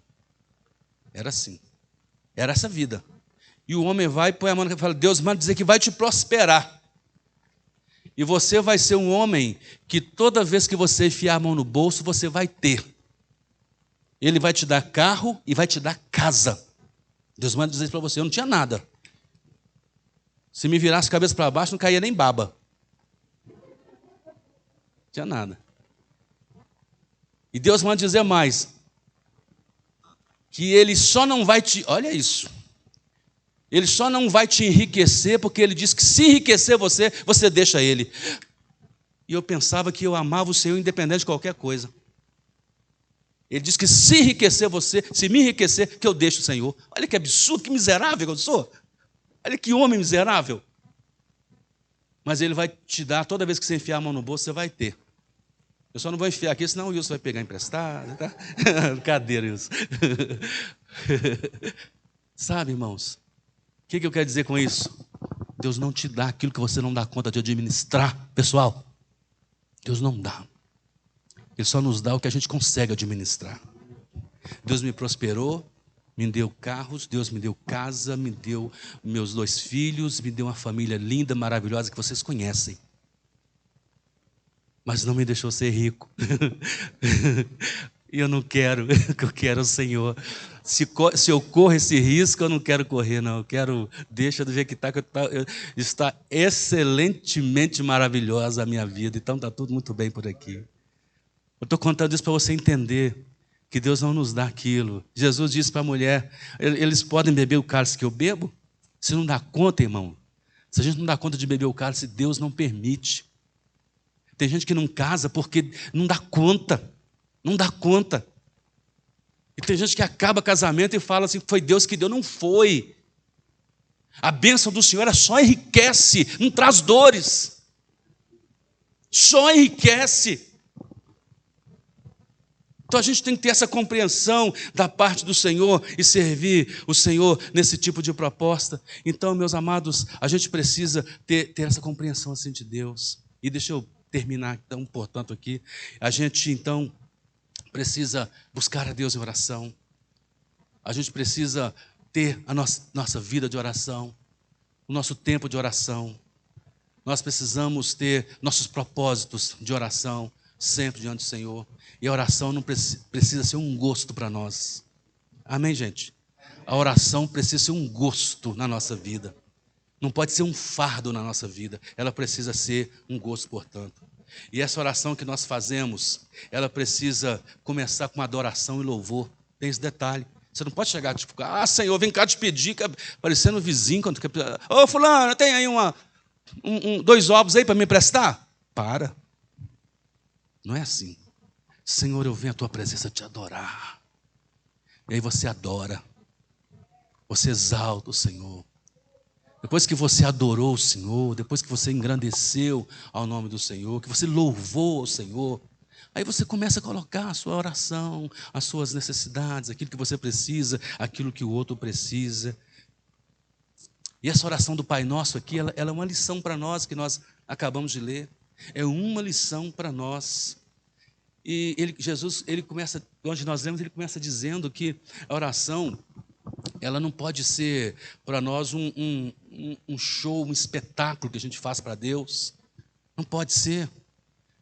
Era assim. Era essa vida. E o homem vai e põe a mão e fala: Deus manda dizer que vai te prosperar. E você vai ser um homem que toda vez que você enfiar a mão no bolso, você vai ter. Ele vai te dar carro e vai te dar casa. Deus manda dizer isso para você. Eu não tinha nada. Se me virasse a cabeça para baixo, não caía nem baba. Não tinha nada. E Deus manda dizer mais. Que Ele só não vai te... Olha isso. Ele só não vai te enriquecer, porque Ele diz que se enriquecer você, você deixa Ele. E eu pensava que eu amava o Senhor independente de qualquer coisa. Ele diz que se enriquecer você, se me enriquecer, que eu deixo o Senhor. Olha que absurdo, que miserável eu sou. Olha que homem miserável. Mas Ele vai te dar, toda vez que você enfiar a mão no bolso, você vai ter. Eu só não vou enfiar aqui, senão o Wilson vai pegar emprestado. Tá? Brincadeira, Wilson. Sabe, irmãos, o que eu quero dizer com isso? Deus não te dá aquilo que você não dá conta de administrar, pessoal. Deus não dá. Ele só nos dá o que a gente consegue administrar. Deus me prosperou, me deu carros, Deus me deu casa, me deu meus 2 filhos, me deu uma família linda, maravilhosa, que vocês conhecem. Mas não me deixou ser rico. E eu não quero, eu quero o Senhor. Se eu corro esse risco, eu não quero correr, não. Eu quero, deixa do jeito que está, está excelentemente maravilhosa a minha vida. Então está tudo muito bem por aqui. Eu estou contando isso para você entender que Deus não nos dá aquilo. Jesus disse para a mulher: eles podem beber o cálice que eu bebo? Se não dá conta, irmão. Se a gente não dá conta de beber o cálice, Deus não permite. Tem gente que não casa porque não dá conta. Não dá conta. E tem gente que acaba casamento e fala assim, foi Deus que deu. Não foi. A bênção do Senhor só enriquece, não traz dores. Só enriquece. Então a gente tem que ter essa compreensão da parte do Senhor e servir o Senhor nesse tipo de proposta. Então, meus amados, a gente precisa ter essa compreensão assim de Deus. E deixa eu terminar, então, portanto, aqui. A gente, então, precisa buscar a Deus em oração. A gente precisa ter a nossa vida de oração, o nosso tempo de oração. Nós precisamos ter nossos propósitos de oração sempre diante do Senhor. E a oração não precisa ser um gosto para nós. Amém, gente? A oração precisa ser um gosto na nossa vida. Não pode ser um fardo na nossa vida. Ela precisa ser um gosto, portanto. E essa oração que nós fazemos, ela precisa começar com adoração e louvor. Tem esse detalhe. Você não pode chegar tipo, Senhor, vem cá te pedir, parecendo um vizinho. Ô, fulano, tem aí 2 ovos aí para me emprestar? Para. Não é assim. Senhor, eu venho à tua presença te adorar. E aí você adora. Você exalta o Senhor. Depois que você adorou o Senhor, depois que você engrandeceu ao nome do Senhor, que você louvou ao Senhor, aí você começa a colocar a sua oração, as suas necessidades, aquilo que você precisa, aquilo que o outro precisa. E essa oração do Pai Nosso aqui, ela é uma lição para nós que nós acabamos de ler. É uma lição para nós. E Jesus, ele começa, onde nós lemos, ele começa dizendo que a oração, ela não pode ser para nós um show, um espetáculo que a gente faz para Deus. Não pode ser.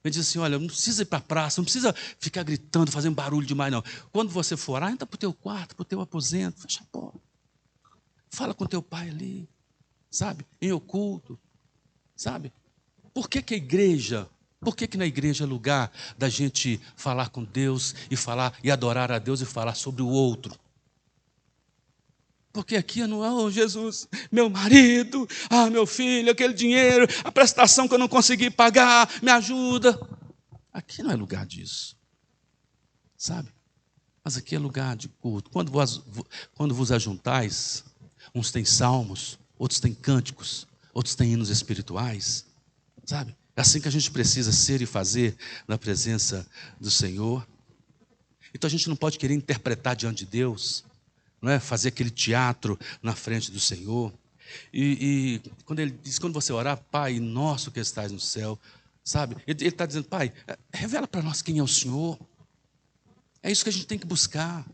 Ele diz assim, olha, não precisa ir para a praça, não precisa ficar gritando, fazendo barulho demais, não. Quando você for orar, entra para o teu quarto, para o teu aposento, fecha a porta. Fala com teu pai ali, sabe? Em oculto, sabe? Por que a igreja... Por que na igreja é lugar da gente falar com Deus e falar e adorar a Deus e falar sobre o outro? Porque aqui não é, oh Jesus, meu marido, meu filho, aquele dinheiro, a prestação que eu não consegui pagar, me ajuda. Aqui não é lugar disso, sabe? Mas aqui é lugar de culto. Quando vos ajuntais, uns têm salmos, outros têm cânticos, outros têm hinos espirituais, sabe? É assim que a gente precisa ser e fazer na presença do Senhor. Então a gente não pode querer interpretar diante de Deus, não é? Fazer aquele teatro na frente do Senhor. E quando ele diz, quando você orar, Pai nosso que estás no céu, sabe? Ele está dizendo, Pai, revela para nós quem é o Senhor. É isso que a gente tem que buscar.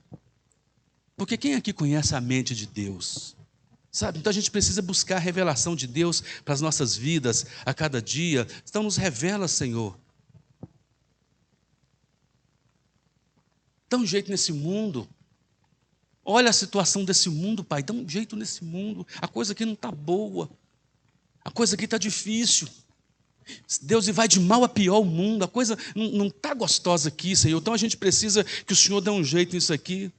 Porque quem aqui conhece a mente de Deus? Sabe? Então a gente precisa buscar a revelação de Deus para as nossas vidas a cada dia. Então nos revela, Senhor. Dá um jeito nesse mundo. Olha a situação desse mundo, Pai. Dá um jeito nesse mundo. A coisa aqui não está boa. A coisa aqui está difícil. Deus, e vai de mal a pior o mundo. A coisa não está gostosa aqui, Senhor. Então a gente precisa que o Senhor dê um jeito nisso aqui.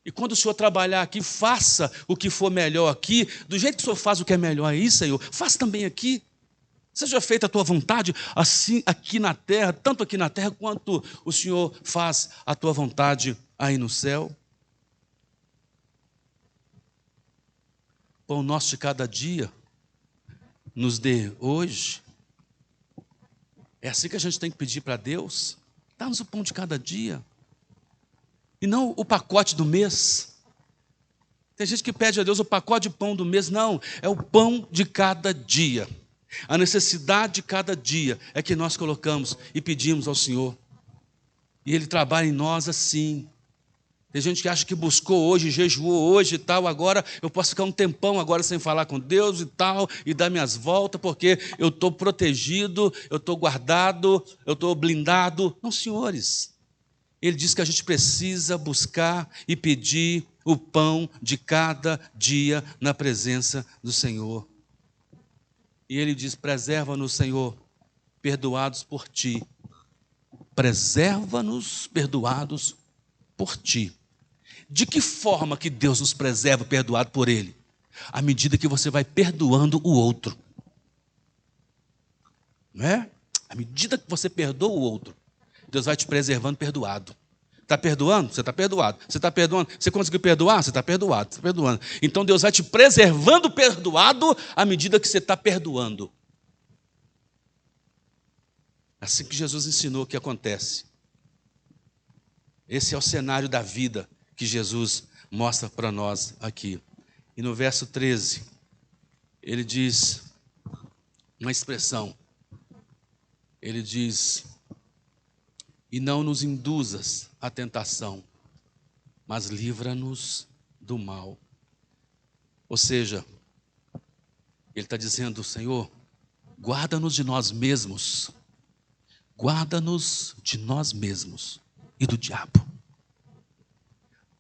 E quando o Senhor trabalhar aqui, faça o que for melhor aqui. Do jeito que o Senhor faz o que é melhor aí, Senhor, faça também aqui. Seja feita a tua vontade, assim aqui na terra, tanto aqui na terra, quanto o Senhor faz a tua vontade aí no céu. Pão nosso de cada dia, nos dê hoje. É assim que a gente tem que pedir para Deus. Dá-nos o pão de cada dia. E não o pacote do mês. Tem gente que pede a Deus o pacote de pão do mês. Não, é o pão de cada dia. A necessidade de cada dia é que nós colocamos e pedimos ao Senhor. E Ele trabalha em nós assim. Tem gente que acha que buscou hoje, jejuou hoje e tal, agora eu posso ficar um tempão agora sem falar com Deus e tal, e dar minhas voltas, porque eu estou protegido, eu estou guardado, eu estou blindado. Não, senhores. Ele diz que a gente precisa buscar e pedir o pão de cada dia na presença do Senhor. E ele diz, preserva-nos, Senhor, perdoados por Ti. Preserva-nos, perdoados por Ti. De que forma que Deus nos preserva, perdoado por Ele? À medida que você vai perdoando o outro. Não é? À medida que você perdoa o outro, Deus vai te preservando perdoado. Está perdoando? Você está perdoado. Você está perdoando? Você conseguiu perdoar? Você está perdoado. Você está perdoando. Então Deus vai te preservando perdoado à medida que você está perdoando. Assim que Jesus ensinou que acontece. Esse é o cenário da vida que Jesus mostra para nós aqui. E no verso 13, ele diz uma expressão. Ele diz: e não nos induzas à tentação, mas livra-nos do mal. Ou seja, ele está dizendo: Senhor, guarda-nos de nós mesmos. Guarda-nos de nós mesmos e do diabo.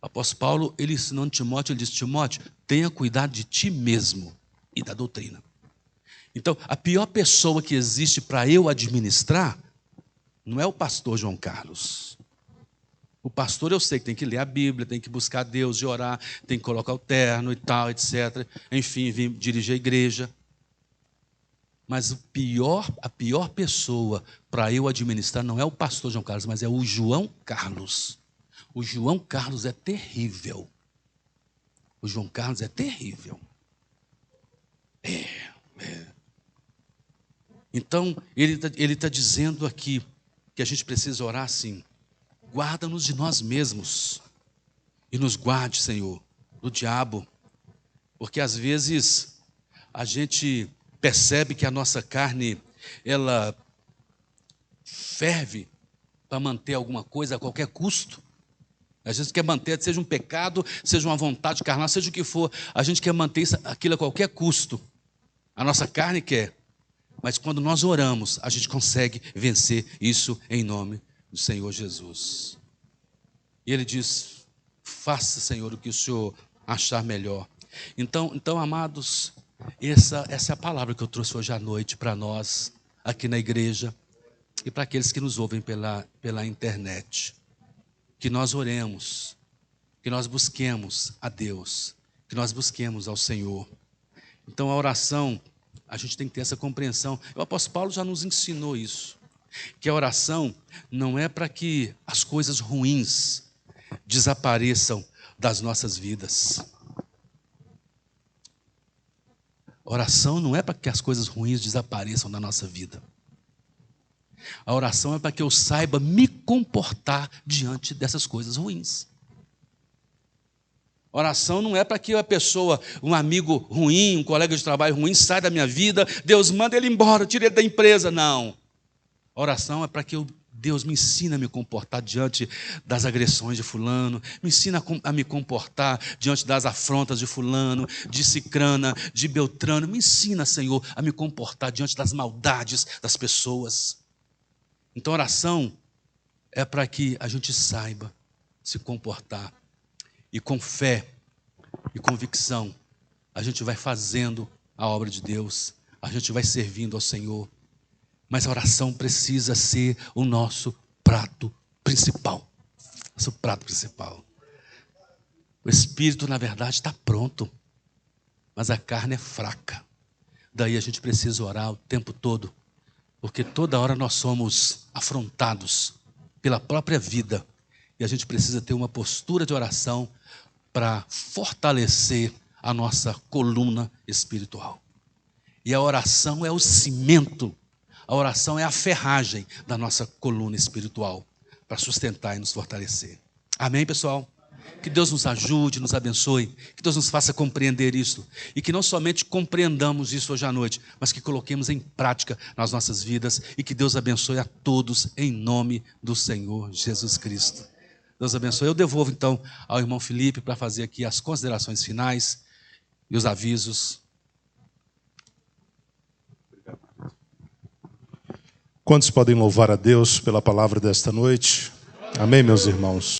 O apóstolo Paulo, ele ensinou Timóteo, ele disse: Timóteo, tenha cuidado de ti mesmo e da doutrina. Então, a pior pessoa que existe para eu administrar não é o pastor João Carlos. O pastor, eu sei que tem que ler a Bíblia, tem que buscar Deus e orar, tem que colocar o terno e tal, etc. Enfim, vir dirigir a igreja. Mas a pior pessoa para eu administrar não é o pastor João Carlos, mas é o João Carlos. O João Carlos é terrível. O João Carlos é terrível. Então, ele tá dizendo aqui que a gente precisa orar assim: guarda-nos de nós mesmos e nos guarde, Senhor, do diabo. Porque às vezes a gente percebe que a nossa carne, ela ferve para manter alguma coisa a qualquer custo. Às vezes quer manter, seja um pecado, seja uma vontade carnal, seja o que for, a gente quer manter aquilo a qualquer custo. A nossa carne quer. Mas quando nós oramos, a gente consegue vencer isso em nome do Senhor Jesus. E ele diz: faça, Senhor, o que o Senhor achar melhor. Então amados, essa é a palavra que eu trouxe hoje à noite para nós, aqui na igreja, e para aqueles que nos ouvem pela internet. Que nós oremos, que nós busquemos a Deus, que nós busquemos ao Senhor. Então a oração, a gente tem que ter essa compreensão. O apóstolo Paulo já nos ensinou isso, que a oração não é para que as coisas ruins desapareçam das nossas vidas. Oração não é para que as coisas ruins desapareçam da nossa vida. A oração é para que eu saiba me comportar diante dessas coisas ruins. Oração não é para que a pessoa, um amigo ruim, um colega de trabalho ruim, saia da minha vida, Deus manda ele embora, tire ele da empresa. Não. Oração é para que Deus me ensine a me comportar diante das agressões de fulano, me ensina a me comportar diante das afrontas de fulano, de cicrana, de beltrano. Me ensina, Senhor, a me comportar diante das maldades das pessoas. Então, oração é para que a gente saiba se comportar. E com fé e convicção, a gente vai fazendo a obra de Deus, a gente vai servindo ao Senhor. Mas a oração precisa ser o nosso prato principal. Nosso prato principal. O espírito, na verdade, está pronto, mas a carne é fraca. Daí a gente precisa orar o tempo todo. Porque toda hora nós somos afrontados pela própria vida. E a gente precisa ter uma postura de oração para fortalecer a nossa coluna espiritual. E a oração é o cimento, a oração é a ferragem da nossa coluna espiritual para sustentar e nos fortalecer. Amém, pessoal? Que Deus nos ajude, nos abençoe, que Deus nos faça compreender isso, e que não somente compreendamos isso hoje à noite, mas que coloquemos em prática nas nossas vidas, e que Deus abençoe a todos em nome do Senhor Jesus Cristo. Deus abençoe. Eu devolvo então ao irmão Felipe para fazer aqui as considerações finais e os avisos. Quantos podem louvar a Deus pela palavra desta noite? Amém, meus irmãos?